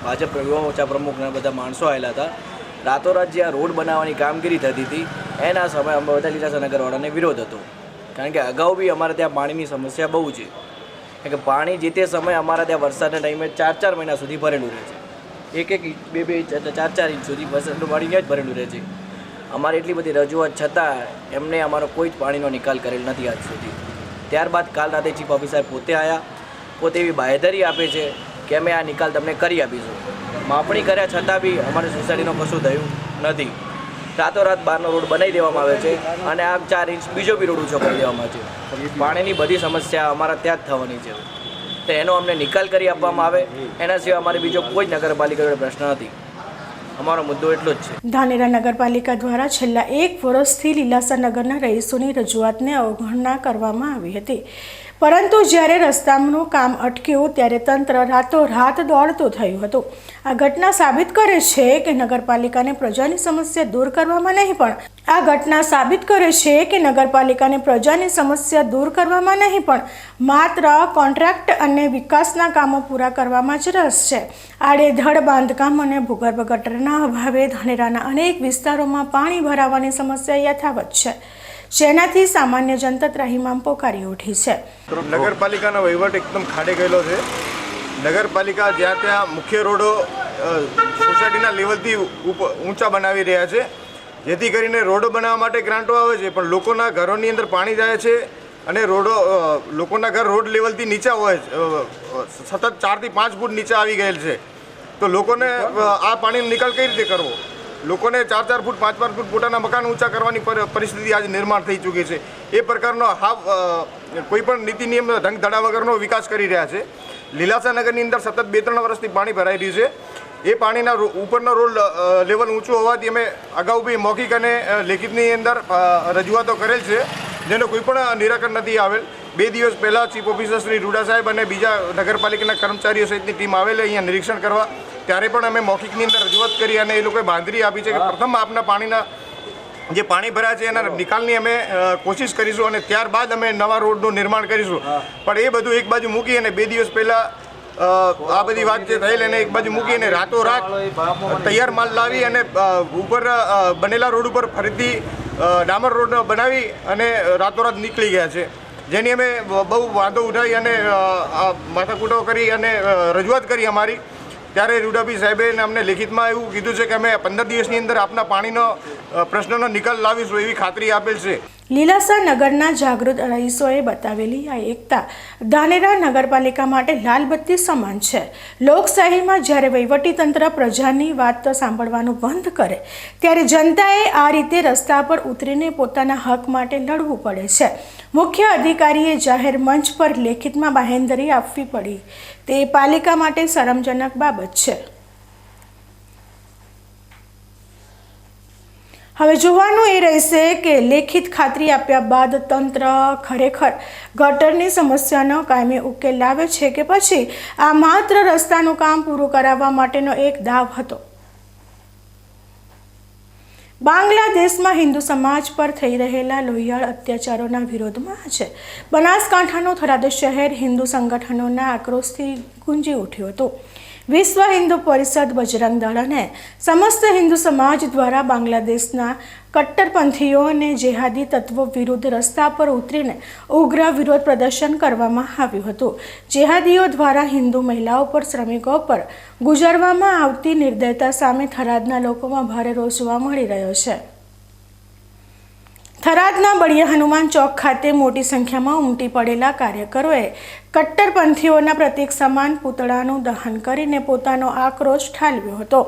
J: ભાજપ યુવા મોરચા પ્રમુખના બધા માણસો આવેલા હતા. રાતોરાત જે આ રોડ બનાવવાની કામગીરી થતી હતી એના સમયે અમે બધા લીલાસાનગરવાળાને વિરોધ હતો, કારણ કે અગાઉ બી અમારે ત્યાં પાણીની સમસ્યા બહુ છે. કારણ કે પાણી જે તે સમયે અમારા ત્યાં વરસાદના ટાઈમે 4-4 મહિના સુધી ભરેલું રહે છે. 1-1 ઇંચ 2-2 ઇંચ એટલે 4-4 ઇંચ સુધી વરસાદનું પાણી ત્યાં જ ભરેલું રહે છે. અમારે એટલી બધી રજૂઆત છતાં એમને અમારો કોઈ જ પાણીનો નિકાલ કરેલ નથી આજ સુધી. ત્યારબાદ કાલ રાતે ચીફ ઓફિસર પોતે આવ્યા, પોતે એવી બાંહેધરી આપે છે કે અમે આ નિકાલ તમને કરી આપીશું. માપણી કર્યા છતાં બી અમારી સોસાયટીનો કશું થયું નથી. રાતોરાત બહારનો રોડ બનાવી દેવામાં આવે છે અને આ 4 ઇંચ બીજો બી રોડ ઊંચો કરી દેવામાં આવે છે. પાણીની બધી સમસ્યા અમારા ત્યાં જ થવાની છે. તો એનો અમને નિકાલ કરી આપવામાં આવે. એના સિવાય અમારે બીજો કોઈ નગરપાલિકા જોડે પ્રશ્ન નથી. અમારો મુદ્દો એટલો જ છે.
B: ધાનેરા નગરપાલિકા દ્વારા છેલ્લા 1 વર્ષથી લીલાસર નગરના રહીશોની રજૂઆતને અવગણના કરવામાં આવી હતી, પરંતુ જ્યારે રસ્તાનું કામ અટક્યું ત્યારે તંત્ર રાતોરાત દોડતું થયું હતું. આ ઘટના સાબિત કરે છે કે નગરપાલિકાને પ્રજાની સમસ્યા દૂર કરવામાં નહીં પણ માત્ર કોન્ટ્રાક્ટ અને વિકાસના કામો પૂરા કરવામાં જ રસ છે. આડેધડ બાંધકામ અને ભૂગર્ભ ગટરના અભાવે ધાનેરાના અનેક વિસ્તારોમાં પાણી ભરાવાની સમસ્યા યથાવત છે, જેનાથી સામાન્ય જનતા ત્રાહિમામ પોકારી ઉઠી છે.
I: નગરપાલિકાનો વહીવટ એકદમ ખાડે ગયેલો છે. નગરપાલિકા જ્યાં ત્યાં મુખ્ય રોડો સોસાયટીના લેવલથી ઊંચા બનાવી રહ્યા છે, જેથી કરીને રોડો બનાવવા માટે ગ્રાન્ટો આવે છે, પણ લોકોના ઘરોની અંદર પાણી જાય છે અને લોકોના ઘર રોડ લેવલથી નીચા હોય, સતત 4 થી 5 ફૂટ નીચે આવી ગયેલ છે. તો લોકોને આ પાણીનો નિકાલ કઈ રીતે કરવો? લોકોને 4-4 ફૂટ 5-5 ફૂટ પોતાના મકાન ઊંચા કરવાની પરિસ્થિતિ આજે નિર્માણ થઈ ચૂકી છે. એ પ્રકારનો કોઈ પણ નીતિ નિયમ ઢંગ ધડા વગરનો વિકાસ કરી રહ્યા છે. લીલાસા નગરની અંદર સતત 2-3 વર્ષથી પાણી ભરાઈ રહ્યું છે. એ પાણીના ઉપરનો રોડ લેવલ ઊંચું હોવાથી અમે અગાઉ બી મૌખિક અને લેખિતની અંદર રજૂઆતો કરેલ છે, જેનો કોઈ પણ નિરાકરણ નથી આવેલ. 2 દિવસ પહેલાં ચીફ ઓફિસર શ્રી રૂડા સાહેબ અને બીજા નગરપાલિકાના કર્મચારીઓ સહિતની ટીમ આવેલી અહીંયા નિરીક્ષણ કરવા. ત્યારે પણ અમે મૌખિકની અંદર રજૂઆત કરી અને એ લોકોએ બાંધરી આપી છે કે પ્રથમ આપના પાણીના જે પાણી ભરાય છે એના નિકાલની અમે કોશિશ કરીશું અને ત્યારબાદ અમે નવા રોડનું નિર્માણ કરીશું. પણ એ બધું એક બાજુ મૂકી અને 2 દિવસ પહેલાં આ બધી વાત જે થયેલ એને એક બાજુ મૂકી અને રાતોરાત તૈયાર માલ લાવી અને ઉપર બનેલા રોડ ઉપર ફરીથી ડામર રોડ બનાવી અને રાતોરાત નીકળી ગયા છે, જેની અમે બહુ વાંધો ઉઠાવી અને માથાકૂટો કરી અને રજૂઆત કરી અમારી. ત્યારે રૂડાભી સાહેબે અમને લેખિતમાં એવું કીધું છે કે અમે 15 દિવસની અંદર આપના પાણીનો પ્રશ્નનો નિકાલ લાવીશું એવી ખાતરી આપેલ છે.
B: લીલાસર નગરના જાગૃત રહીશોએ બતાવેલી આ એકતા ધાનેરા નગરપાલિકા માટે લાલબત્તી સમાન છે. લોકશાહીમાં જ્યારે વહીવટીતંત્ર પ્રજાની વાત સાંભળવાનું બંધ કરે ત્યારે જનતાએ આ રીતે રસ્તા પર ઉતરીને પોતાના હક માટે લડવું પડે છે. મુખ્ય અધિકારીએ જાહેર મંચ પર લેખિતમાં બાહેંધરી આપવી પડી તે પાલિકા માટે શરમજનક બાબત છે. હવે જોવાનું એ રહેશે કે લેખિત ખાતરી આપ્યા બાદ તંત્ર ખરેખર ગટરની સમસ્યાનો કાયમી ઉકેલ લાવે છે કે પછી આ માત્ર રસ્તાનું કામ પૂરું કરાવવા માટેનો એક દાવ હતો. બાંગ્લાદેશમાં હિન્દુ સમાજ પર થઈ રહેલા લોહિયાળ અત્યાચારોના વિરોધમાં આજે બનાસકાંઠાનો થરાદ શહેર હિન્દુ સંગઠનોના આક્રોશથી ગુંજી ઉઠ્યું હતું. વિશ્વ હિન્દુ પરિષદ, બજરંગ દળ અને સમસ્ત હિન્દુ સમાજ દ્વારા બાંગ્લાદેશના કટ્ટરપંથીઓ અને જેહાદી તત્વો વિરુદ્ધ રસ્તા પર ઉતરીને ઉગ્ર વિરોધ પ્રદર્શન કરવામાં આવ્યું હતું. જેહાદીઓ દ્વારા હિન્દુ મહિલાઓ પર, શ્રમિકો પર ગુજારવામાં આવતી નિર્દયતા સામે થરાદના લોકોમાં ભારે રોષ જોવા મળી રહ્યો છે. થરાદના બળિયા હનુમાન ચોક ખાતે મોટી સંખ્યામાં ઉમટી પડેલા કાર્યકરોએ કટ્ટરપંથીઓના પ્રતીક સમાન પૂતળાનું દહન કરીને પોતાનો આક્રોશ ઠાલવ્યો હતો.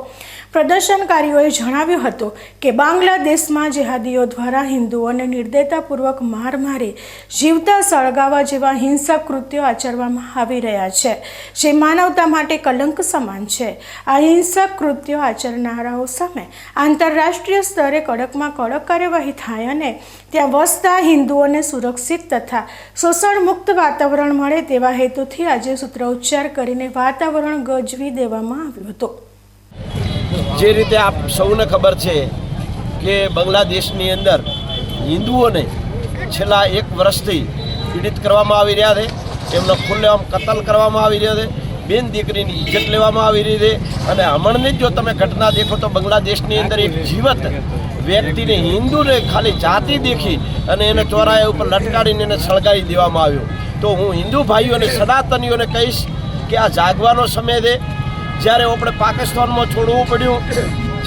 B: પ્રદર્શનકારીઓએ જણાવ્યું હતું કે બાંગ્લાદેશમાં જેહાદીઓ દ્વારા હિન્દુઓને નિર્દયતાપૂર્વક માર મારી જીવતા સળગાવવા જેવા હિંસક કૃત્યો આચરવામાં આવી રહ્યા છે, જે માનવતા માટે કલંક સમાન છે. આ હિંસક કૃત્યો આચરનારાઓ સામે આંતરરાષ્ટ્રીય સ્તરે કડકમાં કડક કાર્યવાહી થાય અને ત્યાં વસતા હિન્દુઓને સુરક્ષિત તથા શોષણ મુક્ત વાતાવરણ મળે તેવા હેતુથી આજે સૂત્રોચ્ચાર કરીને વાતાવરણ ગજવી દેવામાં આવ્યું હતું.
K: જે રીતે આપ સૌને ખબર છે કે બાંગ્લાદેશની અંદર હિન્દુઓને છેલ્લા 1 વર્ષથી પીડિત કરવામાં આવી રહ્યા છે, એમનો ખુલ્લેઆમ કતલ કરવામાં આવી રહ્યો છે, બેન દીકરીની ઇજ્જત લેવામાં આવી રહી છે. અને હમણાંની જો તમે ઘટના દેખો તો બાંગ્લાદેશની અંદર એક જીવત વ્યક્તિને હિન્દુને ખાલી જાતિ દેખી અને એને ચોરાયા ઉપર લટકાડીને એને સળગાવી દેવામાં આવ્યો. તો હું હિન્દુ ભાઈઓ અને સનાતનીઓને કહીશ કે આ જાગવાનો સમય છે. જ્યારે આપણે પાકિસ્તાનમાં છોડવું પડ્યું,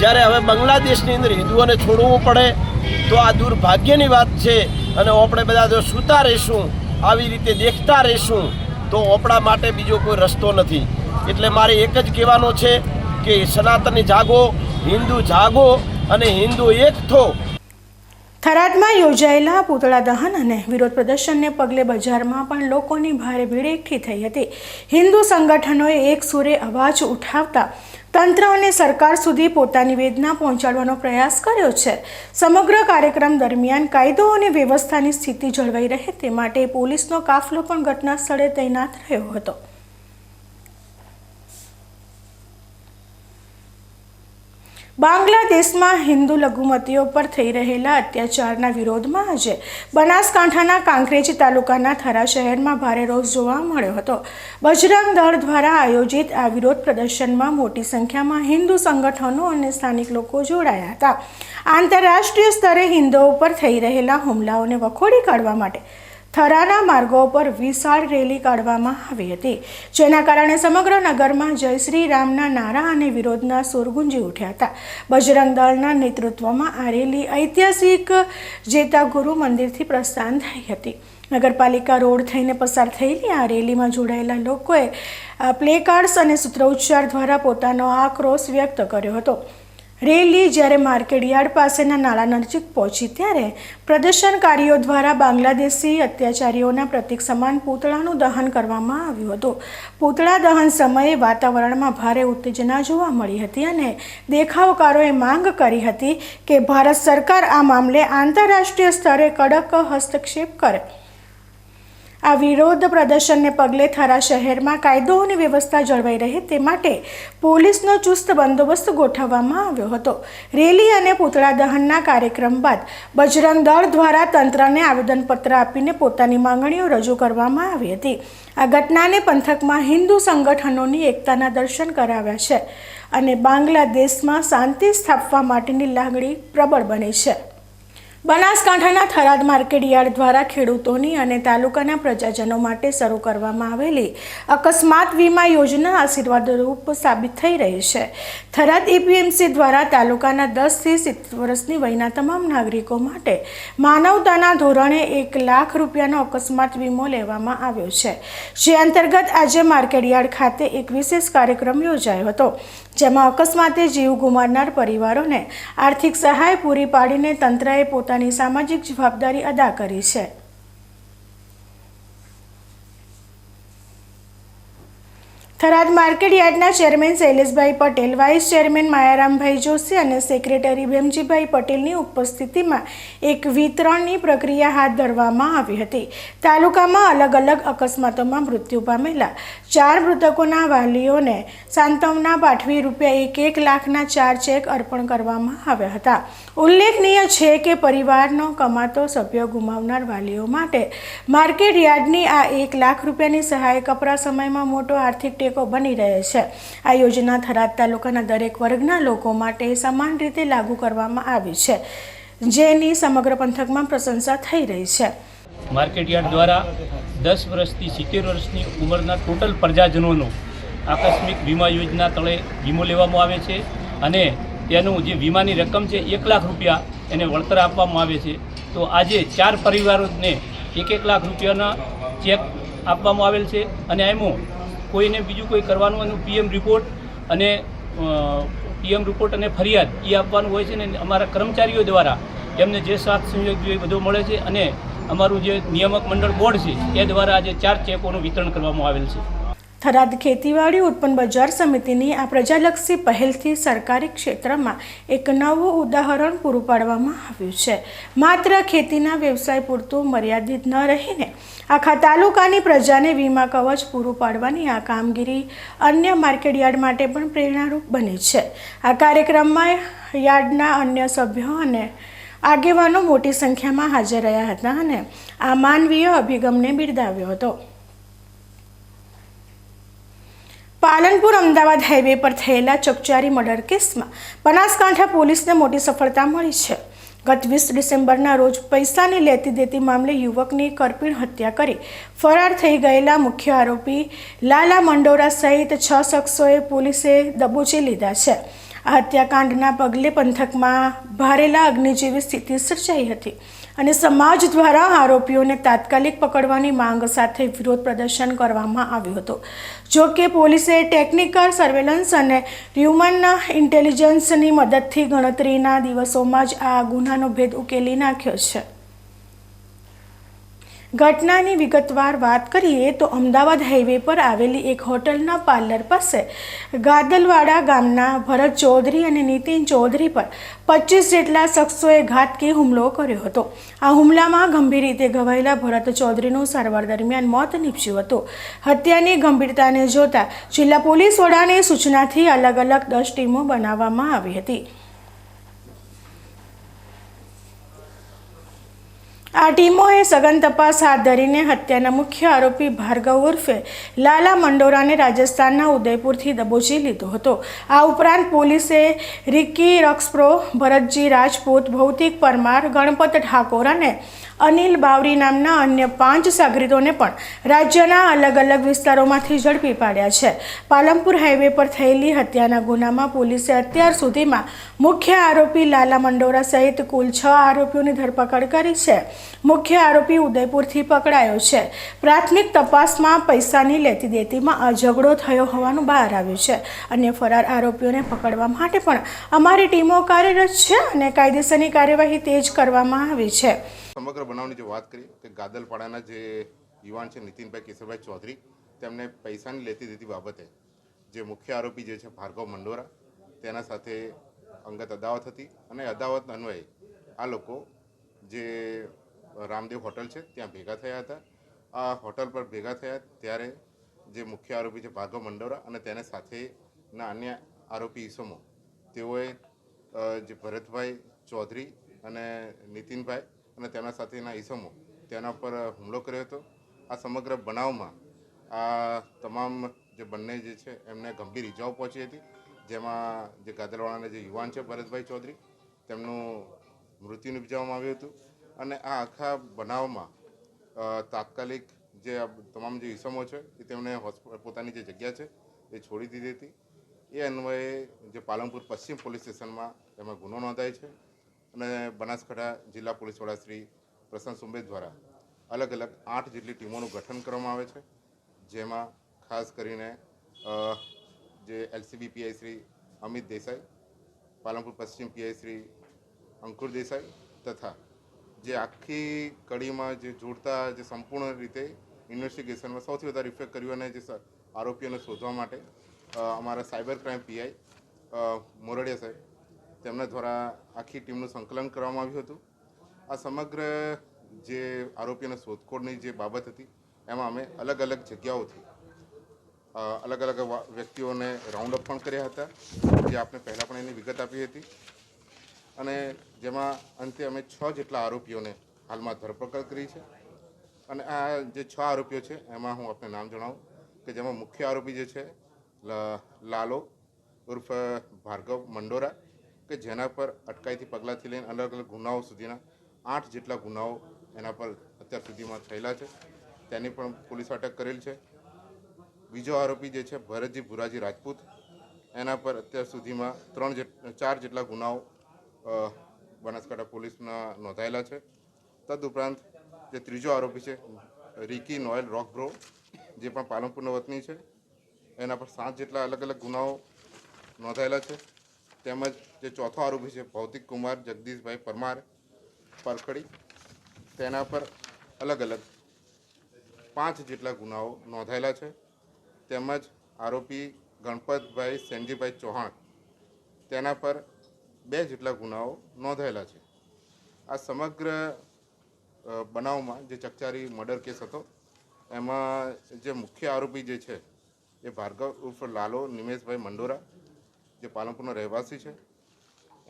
K: જ્યારે હવે બાંગ્લાદેશની અંદર હિન્દુઓને છોડવું પડે તો આ દુર્ભાગ્યની વાત છે. અને આપણે બધા જો સૂતા રહીશું, આવી રીતે દેખતા રહીશું તો આપણા માટે બીજો કોઈ રસ્તો નથી. એટલે મારે એક જ કહેવાનું છે કે સનાતની જાગો, હિન્દુ જાગો અને હિન્દુ એક થો.
B: થરાદમાં યોજાયેલા પૂતળા દહન અને વિરોધ પ્રદર્શનને પગલે બજારમાં પણ લોકોની ભારે ભીડ એકઠી થઈ હતી. હિન્દુ સંગઠનોએ એક સુરે અવાજ ઉઠાવતા તંત્ર અને સરકાર સુધી પોતાની વેદના પહોંચાડવાનો પ્રયાસ કર્યો છે. સમગ્ર કાર્યક્રમ દરમિયાન કાયદો અને વ્યવસ્થાની સ્થિતિ જળવાઈ રહે તે માટે પોલીસનો કાફલો પણ ઘટના સ્થળે તૈનાત રહ્યો હતો. બાંગ્લાદેશમાં હિન્દુ લઘુમતીઓ પર થઈ રહેલા અત્યાચારના વિરોધમાં આજે બનાસકાંઠાના કાંકરેજ તાલુકાના થરા શહેરમાં ભારે રોષ જોવા મળ્યો હતો. બજરંગ દળ દ્વારા આયોજિત આ વિરોધ પ્રદર્શનમાં મોટી સંખ્યામાં હિન્દુ સંગઠનો અને સ્થાનિક લોકો જોડાયા હતા. આંતરરાષ્ટ્રીય સ્તરે હિન્દુઓ પર થઈ રહેલા હુમલાઓને વખોડી કાઢવા માટે થરાના માર્ગો પર વિશાળ રેલી કાઢવામાં આવી હતી, જેના કારણે સમગ્ર નગરમાં જય શ્રી રામના નારા અને વિરોધના સૂર ગુંજી ઉઠ્યા હતા. બજરંગ દળના નેતૃત્વમાં આ રેલી ઐતિહાસિક જેતાગુરુ મંદિરથી પ્રસ્થાન થઈ હતી. નગરપાલિકા રોડ થઈને પસાર થયેલી આ રેલીમાં જોડાયેલા લોકોએ પ્લેકાર્ડ્સ અને સૂત્રોચ્ચાર દ્વારા પોતાનો આક્રોશ વ્યક્ત કર્યો હતો. રેલી જ્યારે માર્કેટયાર્ડ પાસેના નાળા નજીક પહોંચી ત્યારે પ્રદર્શનકારીઓ દ્વારા બાંગ્લાદેશી અત્યાચારીઓના પ્રતીક સમાન પૂતળાનું દહન કરવામાં આવ્યું હતું. પૂતળા દહન સમયે વાતાવરણમાં ભારે ઉત્તેજના જોવા મળી હતી અને દેખાવકારોએ માંગ કરી હતી કે ભારત સરકાર આ મામલે આંતરરાષ્ટ્રીય સ્તરે કડક હસ્તક્ષેપ કરે. આ વિરોધ પ્રદર્શનને પગલે થરા શહેરમાં કાયદો અને વ્યવસ્થા જળવાઈ રહે તે માટે પોલીસનો ચુસ્ત બંદોબસ્ત ગોઠવવામાં આવ્યો હતો. રેલી અને પૂતળા દહનના કાર્યક્રમ બાદ બજરંગ દળ દ્વારા તંત્રને આવેદનપત્ર આપીને પોતાની માંગણીઓ રજૂ કરવામાં આવી હતી. આ ઘટનાને પંથકમાં હિન્દુ સંગઠનોની એકતાના દર્શન કરાવ્યા છે અને બાંગ્લાદેશમાં શાંતિ સ્થાપવા માટેની લાગણી પ્રબળ બની છે. બનાસકાંઠાના થરાદ માર્કેટયાર્ડ દ્વારા ખેડૂતોની અને તાલુકાના પ્રજાજનો માટે શરૂ કરવામાં આવેલી અકસ્માત વીમા યોજના આશીર્વાદરૂપ સાબિત થઈ રહી છે. થરાદ એપીએમસી દ્વારા તાલુકાના 10 થી 70 વર્ષની વયના તમામ નાગરિકો માટે માનવતાના ધોરણે 1 લાખ રૂપિયાનો અકસ્માત વીમો લેવામાં આવ્યો છે, જે અંતર્ગત આજે માર્કેટયાર્ડ ખાતે એક વિશેષ કાર્યક્રમ યોજાયો હતો, જેમાં અકસ્માતે જીવ ગુમાવનાર પરિવારોને આર્થિક સહાય પૂરી પાડીને તંત્રએ પોતાની સામાજિક જવાબદારી અદા કરી છે. થરાદ માર્કેટયાર્ડના ચેરમેન શૈલેષભાઈ પટેલ, વાઇસ ચેરમેન માયારામભાઈ જોશી અને સેક્રેટરી ભીમજીભાઈ પટેલની ઉપસ્થિતિમાં એક વિતરણની પ્રક્રિયા હાથ ધરવામાં આવી હતી. તાલુકામાં અલગ અલગ અકસ્માતોમાં મૃત્યુ પામેલા 4 મૃતકોના વાલીઓને સાંત્વના પાઠવી ₹1 લાખના 4 ચેક અર્પણ કરવામાં આવ્યા હતા. ઉલ્લેખનીય છે કે પરિવારનો કમાતો સભ્ય ગુમાવનાર વાલીઓ માટે માર્કેટયાર્ડની આ 1 લાખ રૂપિયાની સહાય કપરા સમયમાં મોટો આર્થિક ટેકો બની રહે છે. આ યોજના થરાદ તાલુકાના દરેક વર્ગના લોકો માટે સમાન રીતે લાગુ કરવામાં આવી છે, જેની સમગ્ર પંથકમાં પ્રશંસા થઈ રહી છે.
L: માર્કેટયાર્ડ દ્વારા 10 વર્ષથી 70 વર્ષની ઉંમરના ટોટલ પ્રજાજનોનો આકસ્મિક વીમા યોજના તળે વીમો લેવામાં આવે છે અને તેનું જે વીમાની રકમ છે 1 લાખ રૂપિયા એને વળતર આપવામાં આવે છે. તો આજે 4 પરિવારોને 1 લાખ રૂપિયાના ચેક આપવામાં આવેલ છે અને એમાં કોઈને બીજું કોઈ કરવાનું એનું પીએમ રિપોર્ટ અને ફરિયાદ એ આપવાનું હોય છે ને અમારા કર્મચારીઓ દ્વારા એમને જે સાથ સહયોગ જોઈએ બધો મળે છે અને અમારું જે નિયામક મંડળ બોર્ડ છે એ દ્વારા આજે 4 ચેકોનું વિતરણ કરવામાં આવેલ છે.
B: થરાદ ખેતીવાડી ઉત્પન્ન બજાર સમિતિની આ પ્રજાલક્ષી પહેલથી સરકારી ક્ષેત્રમાં એક નવું ઉદાહરણ પૂરું પાડવામાં આવ્યું છે. માત્ર ખેતીના વ્યવસાય પૂરતું મર્યાદિત ન રહીને આખા તાલુકાની પ્રજાને વીમા કવચ પૂરું પાડવાની આ કામગીરી અન્ય માર્કેટયાર્ડ માટે પણ પ્રેરણારૂપ બની છે. આ કાર્યક્રમમાં યાર્ડના અન્ય સભ્યો અને આગેવાનો મોટી સંખ્યામાં હાજર રહ્યા હતા અને આ માનવીય અભિગમને બિરદાવ્યો હતો. પાલનપુર અમદાવાદ હાઈવે પર થયેલા ચકચારી મર્ડર કેસમાં બનાસકાંઠા પોલીસને મોટી સફળતા મળી છે. ગત 20 ડિસેમ્બરના રોજ પૈસાની લેતી દેતી મામલે યુવકની કરપીણ હત્યા કરી ફરાર થઈ ગયેલા મુખ્ય આરોપી લાલા મંડોરા સહિત 6 શખ્સોએ પોલીસે દબોચી લીધા છે. આ હત્યાકાંડના પગલે પંથકમાં ભારેલા અગ્નિ જેવી સ્થિતિ સર્જાઈ હતી અને સમાજ દ્વારા આરોપીઓને તાત્કાલિક પકડવાની માંગ સાથે વિરોધ પ્રદર્શન કરવામાં આવ્યું હતું. જો કે પોલીસે ટેકનિકલ સર્વેલન્સ અને હ્યુમન ઇન્ટેલિજન્સની મદદથી ગણતરીના દિવસોમાં જ આ ગુનાનો ભેદ ઉકેલી નાખ્યો છે. ઘટનાની વિગતવાર વાત કરીએ તો અમદાવાદ હાઈવે પર આવેલી એક હોટલના પાર્લર પાસે ગાદલવાડા ગામના ભરત ચૌધરી અને નીતિન ચૌધરી પર 25 જેટલા શખ્સોએ ઘાતકી હુમલો કર્યો હતો. આ હુમલામાં ગંભીર રીતે ઘવાયેલા ભરત ચૌધરીનું સારવાર દરમિયાન મોત નીપજ્યું હતું. હત્યાની ગંભીરતાને જોતા જિલ્લા પોલીસ વડાની સૂચનાથી અલગ અલગ 10 ટીમો બનાવવામાં આવી હતી. આ ટીમોએ સઘન તપાસ હાથ ધરીને હત્યાના મુખ્ય આરોપી ભાર્ગવ ઉર્ફે લાલા મંડોરાને રાજસ્થાનના ઉદયપુરથી દબોચી લીધો હતો. આ ઉપરાંત પોલીસે રિકી રક્સપ્રો, ભરતજી રાજપૂત, ભૌતિક પરમાર, ગણપત ઠાકોર અને અનિલ બાવરી નામના અન્ય 5 સાગરીતોને પણ રાજ્યના અલગ અલગ વિસ્તારોમાંથી ઝડપી પાડ્યા છે. પાલનપુર હાઈવે પર થયેલી હત્યાના ગુનામાં પોલીસે અત્યાર સુધીમાં મુખ્ય આરોપી લાલા મંડોરા સહિત કુલ 6 આરોપીઓની ધરપકડ કરી છે. મુખ્ય આરોપી ઉદયપુરથી પકડાયો છે. પ્રાથમિક તપાસમાં પૈસાની લેતી દેતીમાં આ ઝઘડો થયો હોવાનું બહાર આવ્યું છે. અન્ય ફરાર આરોપીઓને પકડવા માટે પણ અમારી ટીમો કાર્યરત છે અને કાયદેસરની કાર્યવાહી તેજ કરવામાં આવી છે.
M: સમગ્ર બનાવની જો વાત કરીએ કે ગાદલપાડાના જે યુવાન છે નીતિનભાઈ કેશવભાઈ ચૌધરી, તેમને પૈસાની લેતી દેતી બાબતે જે મુખ્ય આરોપી જે છે ભાર્ગવ મંડોરા, તેના સાથે અંગત અદાવત હતી અને અદાવત અન્વયે આ લોકો જે રામદેવ હોટલ છે ત્યાં ભેગા થયા હતા. આ હોટલ પર ભેગા થયા ત્યારે જે મુખ્ય આરોપી છે ભાર્ગવ મંડોરા અને તેને સાથેના અન્ય આરોપી ઈસમો, તેઓએ જે ભરતભાઈ ચૌધરી અને નીતિનભાઈ અને તેના સાથેના ઈસમો તેના પર હુમલો કર્યો હતો. આ સમગ્ર બનાવમાં આ તમામ જે બંને જે છે એમને ગંભીર ઇજાઓ પહોંચી હતી, જેમાં જે ગાદલવાડાના જે યુવાન છે ભરતભાઈ ચૌધરી, તેમનું મૃત્યુ નિપજાવવામાં આવ્યું હતું. અને આ આખા બનાવમાં તાત્કાલિક જે તમામ જે ઈસમો છે એ તેમને પોતાની જે જગ્યા છે એ છોડી દીધી હતી. એ અન્વયે જે પાલનપુર પશ્ચિમ પોલીસ સ્ટેશનમાં એમાં ગુનો નોંધાય છે અને બનાસકાંઠા જિલ્લા પોલીસ વડા શ્રી પ્રશાંત સુંબે દ્વારા અલગ અલગ 8 જેટલી ટીમોનું ગઠન કરવામાં આવે છે, જેમાં ખાસ કરીને જે LCB પીઆઈ શ્રી અમિત દેસાઈ, પાલનપુર પશ્ચિમ પીઆઈ શ્રી અંકુર દેસાઈ તથા જે આખી કડીમાં જે જોડતા જે સંપૂર્ણ રીતે ઇન્વેસ્ટિગેશનમાં સૌથી વધારે ઇફેક્ટ કર્યું અને જે આરોપીઓને શોધવા માટે અમારા સાયબર ક્રાઇમ પીઆઈ મોરડિયા સાહેબ, તેમના દ્વારા આખી ટીમનું સંકલન કરવામાં આવ્યું હતું. આ સમગ્ર જે આરોપીઓના શોધખોળની જે બાબત હતી એમાં અમે અલગ અલગ જગ્યાઓથી અલગ અલગ વ્યક્તિઓને રાઉન્ડ અપ પણ કર્યા હતા, જે આપણે પહેલાં પણ એની વિગત આપી હતી. અને જેમાં અંતે અમે 6 જેટલા આરોપીઓને હાલમાં ધરપકડ કરી છે. અને આ જે 6 આરોપીઓ છે એમાં હું આપને નામ જણાવું કે જેમાં મુખ્ય આરોપી જે છે લાલો ઉર્ફ ભાર્ગવ મંડોરા, કે જેના પર અટકાયતી પગલાંથી લઈને અલગ અલગ ગુનાઓ સુધીના 8 જેટલા ગુનાઓ એના પર અત્યાર સુધીમાં થયેલા છે, તેની પણ પોલીસ અટક કરેલ છે. બીજો આરોપી જે છે ભરતજી ભુરાજી રાજપૂત, એના પર અત્યાર સુધીમાં 4 જેટલા ગુનાઓ બનાસકાંઠા પોલીસના નોંધાયેલા છે. તદુપરાંત જે ત્રીજો આરોપી છે રિકી નોયલ રોકબ્રો, જે પણ પાલનપુરનો વતની છે, એના પર 7 જેટલા અલગ અલગ ગુનાઓ નોંધાયેલા છે. તેમજ જે ચોથો આરોપી છે ભૌતિક કુમાર જગદીશભાઈ પરમાર પરખડી, તેના પર અલગ અલગ 5 જેટલા ગુનાઓ નોંધાયેલા છે. તેમજ આરોપી ગણપતભાઈ સેનજીભાઈ ચૌહાણ, તેના પર 2 જેટલા ગુનાઓ નોંધાયેલા છે. આ સમગ્ર બનાવમાં જે ચકચારી મર્ડર કેસ હતો એમાં જે મુખ્ય આરોપી જે છે એ ભાર્ગવ ઉર્ફ લાલો નિમેશભાઈ મંડોરા, જે પાલનપુરનો રહેવાસી છે,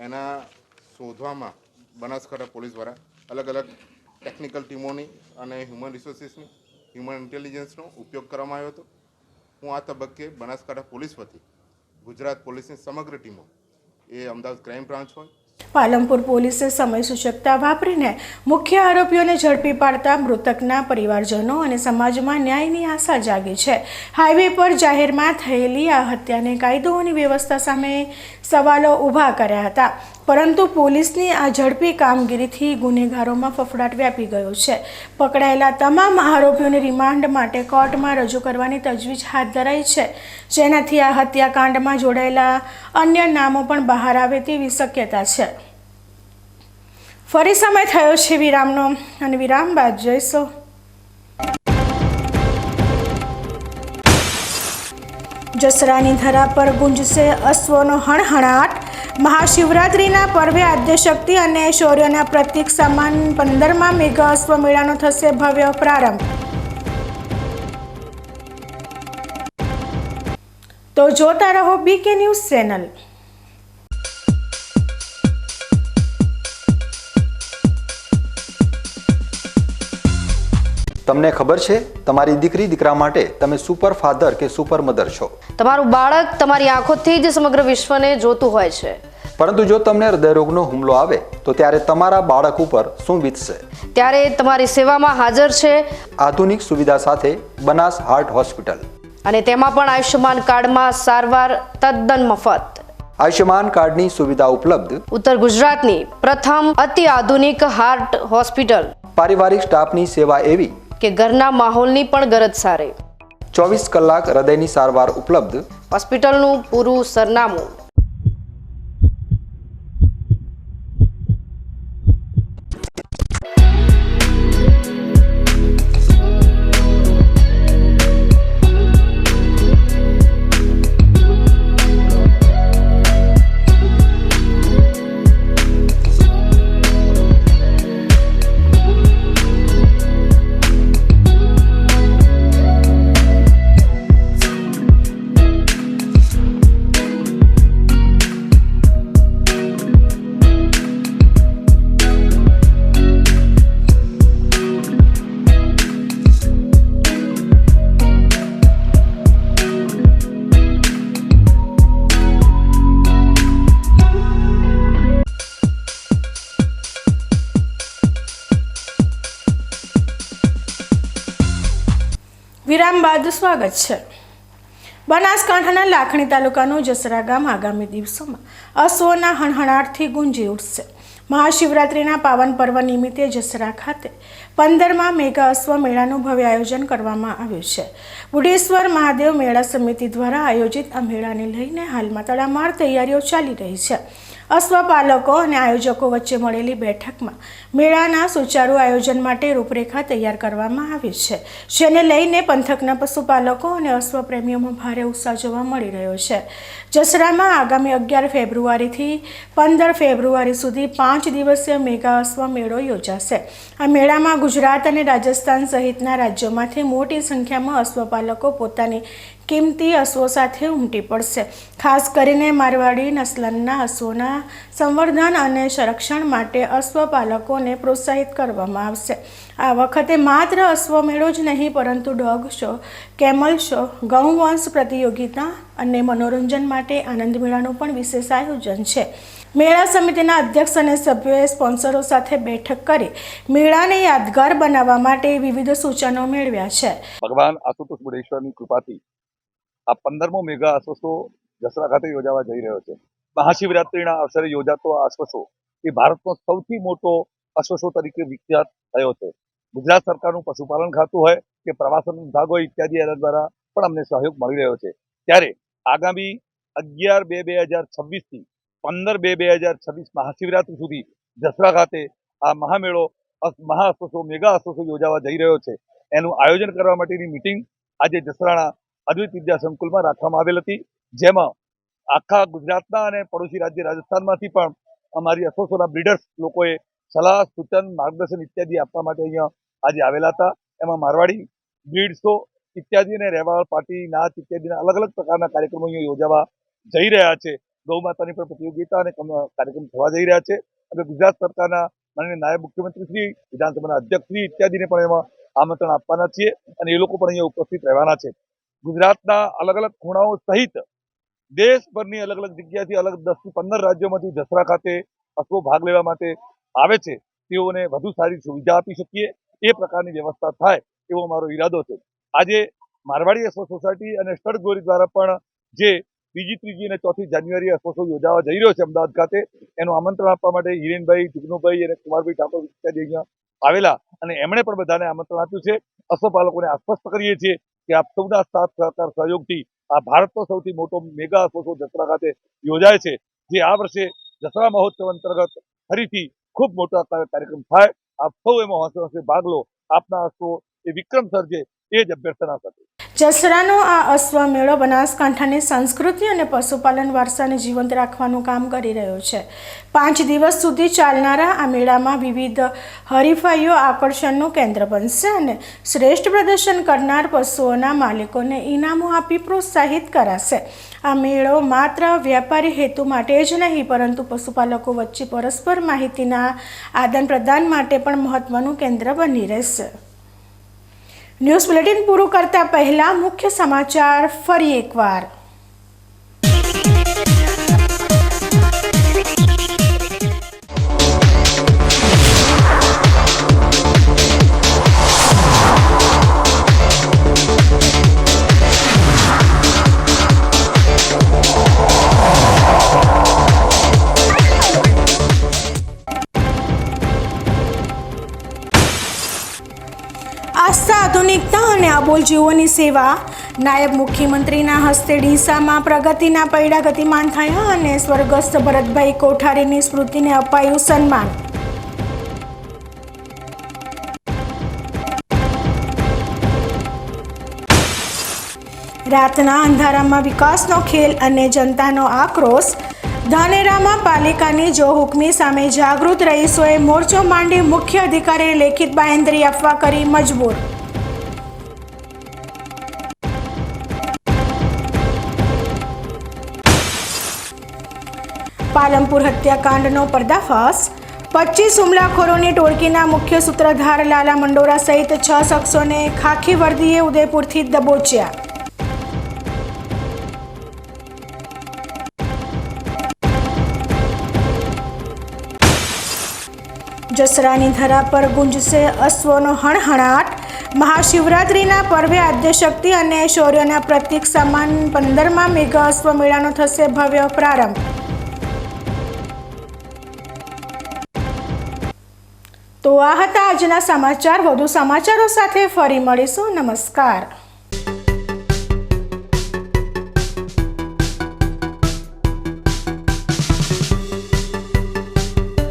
M: એના શોધવામાં બનાસકાંઠા પોલીસ દ્વારા અલગ અલગ ટેકનિકલ ટીમોની અને હ્યુમન રિસોર્સિસની, હ્યુમન ઇન્ટેલિજન્સનો ઉપયોગ કરવામાં આવ્યો હતો. હું આ તબક્કે બનાસકાંઠા પોલીસ વતી ગુજરાત પોલીસની સમગ્ર ટીમો, એ અમદાવાદ ક્રાઇમ બ્રાન્ચ હોય,
B: પાલનપુર પોલીસે સમય સૂચકતા વાપરીને મુખ્ય આરોપીઓને ઝડપી પાડતા મૃતકના પરિવારજનો અને સમાજમાં ન્યાયની આશા જાગી છે. હાઈવે પર જાહેરમાં થયેલી આ હત્યાને કાયદો અને વ્યવસ્થા સામે સવાલો ઊભા કર્યા હતા, પરંતુ પોલીસની આ ઝડપી કામગીરીથી ગુનેગારોમાં ફફડાટ વ્યાપી ગયો છે. પકડાયેલા તમામ આરોપીઓને રિમાન્ડ માટે કોર્ટમાં રજૂ કરવાની તજવીજ હાથ ધરાઈ છે, જેનાથી આ હત્યાકાંડમાં જોડાયેલા અન્ય નામો પણ બહાર આવે તેવી શક્યતા છે. ફરી સમય થયો છે વિરામનો, અને વિરામ બાદ જોઈશું. જસરાની ધરા પર ગુંજશે અશ્વનો હણહણાટ. મહાશિવરાત્રિના પર્વે આદ્યશક્તિ અને શૌર્યના પ્રતીક સમાન 15મા મેગા અશ્વ મેળાનો થશે ભવ્ય પ્રારંભ. તો જોતા રહો BK ન્યૂઝ ચેનલ.
A: તમને ખબર છે તમારી દીકરી દીકરા માટે તમે સુપર ફાધર કે સુપર મધર છો.
N: તમારું બાળક તમારી આંખોથી જ સમગ્ર વિશ્વને જોતું હોય છે,
A: પરંતુ જો તમને હૃદયરોગનો હુમલો આવે તો ત્યારે તમારા બાળક ઉપર શું વીતશે?
N: ત્યારે તમારી સેવામાં હાજર છે
A: આધુનિક સુવિધા સાથે બનાસ હાર્ટ હોસ્પિટલ,
N: અને તેમાં પણ આયુષ્યમાન કાર્ડમાં સારવાર તદ્દન મફત.
A: આયુષ્યમાન કાર્ડની સુવિધા ઉપલબ્ધ.
N: ઉત્તર ગુજરાતની પ્રથમ અતિ આધુનિક હાર્ટ હોસ્પિટલ.
A: પારિવારિક સ્ટાફની સેવા એવી
N: કે ઘરના માહોલની પણ ગરજ સારે.
A: 24 કલાક હૃદયની સારવાર ઉપલબ્ધ.
N: હોસ્પિટલનું પૂરું સરનામું.
B: વિરામ બાદ સ્વાગત છે. બનાસકાંઠાના લાખણી તાલુકાનું જસરા ગામ આગામી દિવસોમાં અશ્વના હણહણાટથી ગુંજી ઉઠશે. મહાશિવરાત્રિના પાવન પર્વ નિમિત્તે જસરા ખાતે 15મા મેગા અશ્વ મેળાનું ભવ્ય આયોજન કરવામાં આવ્યું છે. બુઢેશ્વર મહાદેવ મેળા સમિતિ દ્વારા આયોજિત આ મેળાને લઈને હાલમાં તડામાર તૈયારીઓ ચાલી રહી છે. અશ્વપાલકો અને આયોજકો વચ્ચે મળેલી બેઠકમાં મેળાના સુચારુ આયોજન માટે રૂપરેખા તૈયાર કરવામાં આવી છે, જેને લઈને પંથકના પશુપાલકો અને અશ્વપ્રેમીઓમાં ભારે ઉત્સાહ જોવા મળી રહ્યો છે. જસરામાં આગામી 11 ફેબ્રુઆરીથી 15 ફેબ્રુઆરી સુધી 5 દિવસીય મેગા અશ્વ મેળો યોજાશે. આ મેળામાં ગુજરાત અને રાજસ્થાન સહિતના રાજ્યોમાંથી મોટી સંખ્યામાં અશ્વપાલકો પોતાની કિંમતી અશ્વો સાથે ઉમટી પડશે. ખાસ કરીને મારવાડી નસ્લના અશ્વોના સંવર્ધન અને સંરક્ષણ માટે અશ્વપાલકોને પ્રોત્સાહિત કરવામાં આવશે. આ વખતે માત્ર અશ્વ મેળો જ નહીં, પરંતુ ડોગ શો, કેમલ શો, ગૌવંશ પ્રતિયોગિતા અને મનોરંજન માટે આનંદ મેળાનું પણ વિશેષ આયોજન છે. મેળા સમિતિના અધ્યક્ષ અને સભ્યોએ સ્પોન્સરો સાથે બેઠક કરી મેળાને યાદગાર બનાવવા માટે વિવિધ સૂચનો મેળવ્યા છે.
O: ભગવાન આશુતોષ બુઢેશ્વરની કૃપાથી આ 15મો મેગા અશ્વશો જસરા ખાતે યોજાવા જઈ રહ્યો છે. મહાશિવરાત્રિના અવસરે યોજાતો આ અશ્વશો એ ભારતનો સૌથી મોટો અશ્વશો તરીકે વિખ્યાત થયો છે. ગુજરાત સરકારનું પશુપાલન ખાતું હોય કે પ્રવાસન વિભાગ હોય ઇત્યાદિ એના દ્વારા પણ અમને સહયોગ મળી રહ્યો છે. ત્યારે આગામી 11/2/2026 થી 15/2/2026 મહાશિવરાત્રિ સુધી જસરા ખાતે આ મહામેળો મહા અશ્વશો મેગા અશ્વશો યોજાવા જઈ રહ્યો છે. એનું આયોજન કરવા માટેની મિટિંગ આજે જસરાના અદ્વૈત વિદ્યા સંકુલમાં રાખવામાં આવેલ હતી, જેમાં આખા ગુજરાતના અને પડોશી રાજ્ય રાજસ્થાનમાંથી પણ અમારી અશ્વશોના બ્રીડર્સ લોકોએ સલાહ, સૂચન, માર્ગદર્શન ઇત્યાદિ આપવા માટે અહીંયા આજે આવેલા હતા. એમાં મારવાડી, બ્રીડ શો ઇત્યાદિ અને રહેવાળ પાર્ટી, નાચ ઇત્યાદિના અલગ અલગ પ્રકારના કાર્યક્રમો અહીંયા યોજાવા જઈ રહ્યા છે. ગૌ માતાની પણ પ્રતિયોગિતા અને કાર્યક્રમ થવા જઈ રહ્યા છે. અને ગુજરાત સરકારના માનનીય નાયબ મુખ્યમંત્રી શ્રી, વિધાનસભાના અધ્યક્ષ શ્રી ઇત્યાદિને પણ એમાં આમંત્રણ આપવાના છીએ અને એ લોકો પણ અહીંયા ઉપસ્થિત રહેવાના છે. ગુજરાતના અલગ અલગ ખૂણાઓ સહિત દેશભરની અલગ અલગ જગ્યાથી 10 થી 15 રાજ્યોમાંથી જસરા ખાતે અશ્વો ભાગ લેવા માટે આવે છે તેઓને વધુ સારી સુવિધા આપી શકીએ એ પ્રકારની વ્યવસ્થા થાય એવો મારો ઈરાદો છે. આજે મારવાડી અશ્વ સોસાયટી અને સ્ટડગોરી દ્વારા પણ જે બીજી, ત્રીજી અને 4મી જાન્યુઆરી અશ્વોત્સવ યોજાવા જઈ રહ્યો છે અમદાવાદ ખાતે, એનું આમંત્રણ આપવા માટે હિરેનભાઈ, જુગનુભાઈ અને કુમારભાઈ ઠાકોર ઇત્યાદિ અહીંયા આવેલા અને એમણે પણ બધાને આમંત્રણ આપ્યું છે. અશ્વપાલકોને આશ્વસ્ત કરીએ છીએ કે આપ સૌના સાથ સહકાર સહયોગથી આ ભારતનો સૌથી મોટો મેગા અશ્વોત્સવ જત્રા ખાતે યોજાય છે, જે આ વર્ષે દસરા મહોત્સવ અંતર્ગત ફરીથી ખૂબ મોટા કાર્યક્રમ થાય. આપ સૌ એમાં હોંશે ભાગ લો. આપના અશ્વો એ વિક્રમ સર્જે એ જ અભ્યર્થના સાથે.
B: જસરાનો આ અશ્વ મેળો બનાસકાંઠાની સંસ્કૃતિ અને પશુપાલન વારસાને જીવંત રાખવાનું કામ કરી રહ્યો છે. 5 દિવસ સુધી ચાલનારા આ મેળામાં વિવિધ હરીફાઈઓ આકર્ષણનું કેન્દ્ર બનશે અને શ્રેષ્ઠ પ્રદર્શન કરનાર પશુઓના માલિકોને ઇનામો આપી પ્રોત્સાહિત કરાશે. આ મેળો માત્ર વ્યાપારી હેતુ માટે જ નહીં, પરંતુ પશુપાલકો વચ્ચે પરસ્પર માહિતીના આદાન પ્રદાન માટે પણ મહત્વનું કેન્દ્ર બની રહેશે. ન્યૂઝ બુલેટિન પૂરું કરતા પહેલા મુખ્ય સમાચાર ફરી એકવાર. આસ્થા, આધુનિકતા અને આબોલ જીવોની સેવા. નાયબ મુખ્યમંત્રીના હસ્તે ડીસામાં પ્રગતિના પૈડા ગતિમાન થયા અને સ્વર્ગસ્થ ભરતભાઈ કોઠારીની સ્મૃતિને અપાયું સન્માન. રાતના અંધારામાં વિકાસનો ખેલ અને જનતાનો આક્રોશ. ધાનેરામાં પાલિકાની જો હુકમી સામે જાગૃત રહીશોએ મોરચો માંડી મુખ્ય અધિકારીને લેખિત બાંહેધરી આપવા કરી મજબૂર. પાલનપુર હત્યાકાંડનો પર્દાફાશ. 25 હુમલાખોરોની ટોળકીના મુખ્ય સૂત્રધાર લાલા મંડોરા સહિત 6 શખ્સોને ખાખી વર્દીએ ઉદયપુરથી દબોચ્યા. જસરાની ધરા પર ગુંજશે અશ્વોનો હણહણાટ. મહાશિવરાત્રિના પર્વે આદ્યશક્તિ અને શૌર્યના પ્રતીક સમાન 15મા મેગા અશ્વ મેળાનો થશે ભવ્ય પ્રારંભ. તો આ હતા આજના સમાચાર. વધુ સમાચારો સાથે ફરી મળીશું. નમસ્કાર.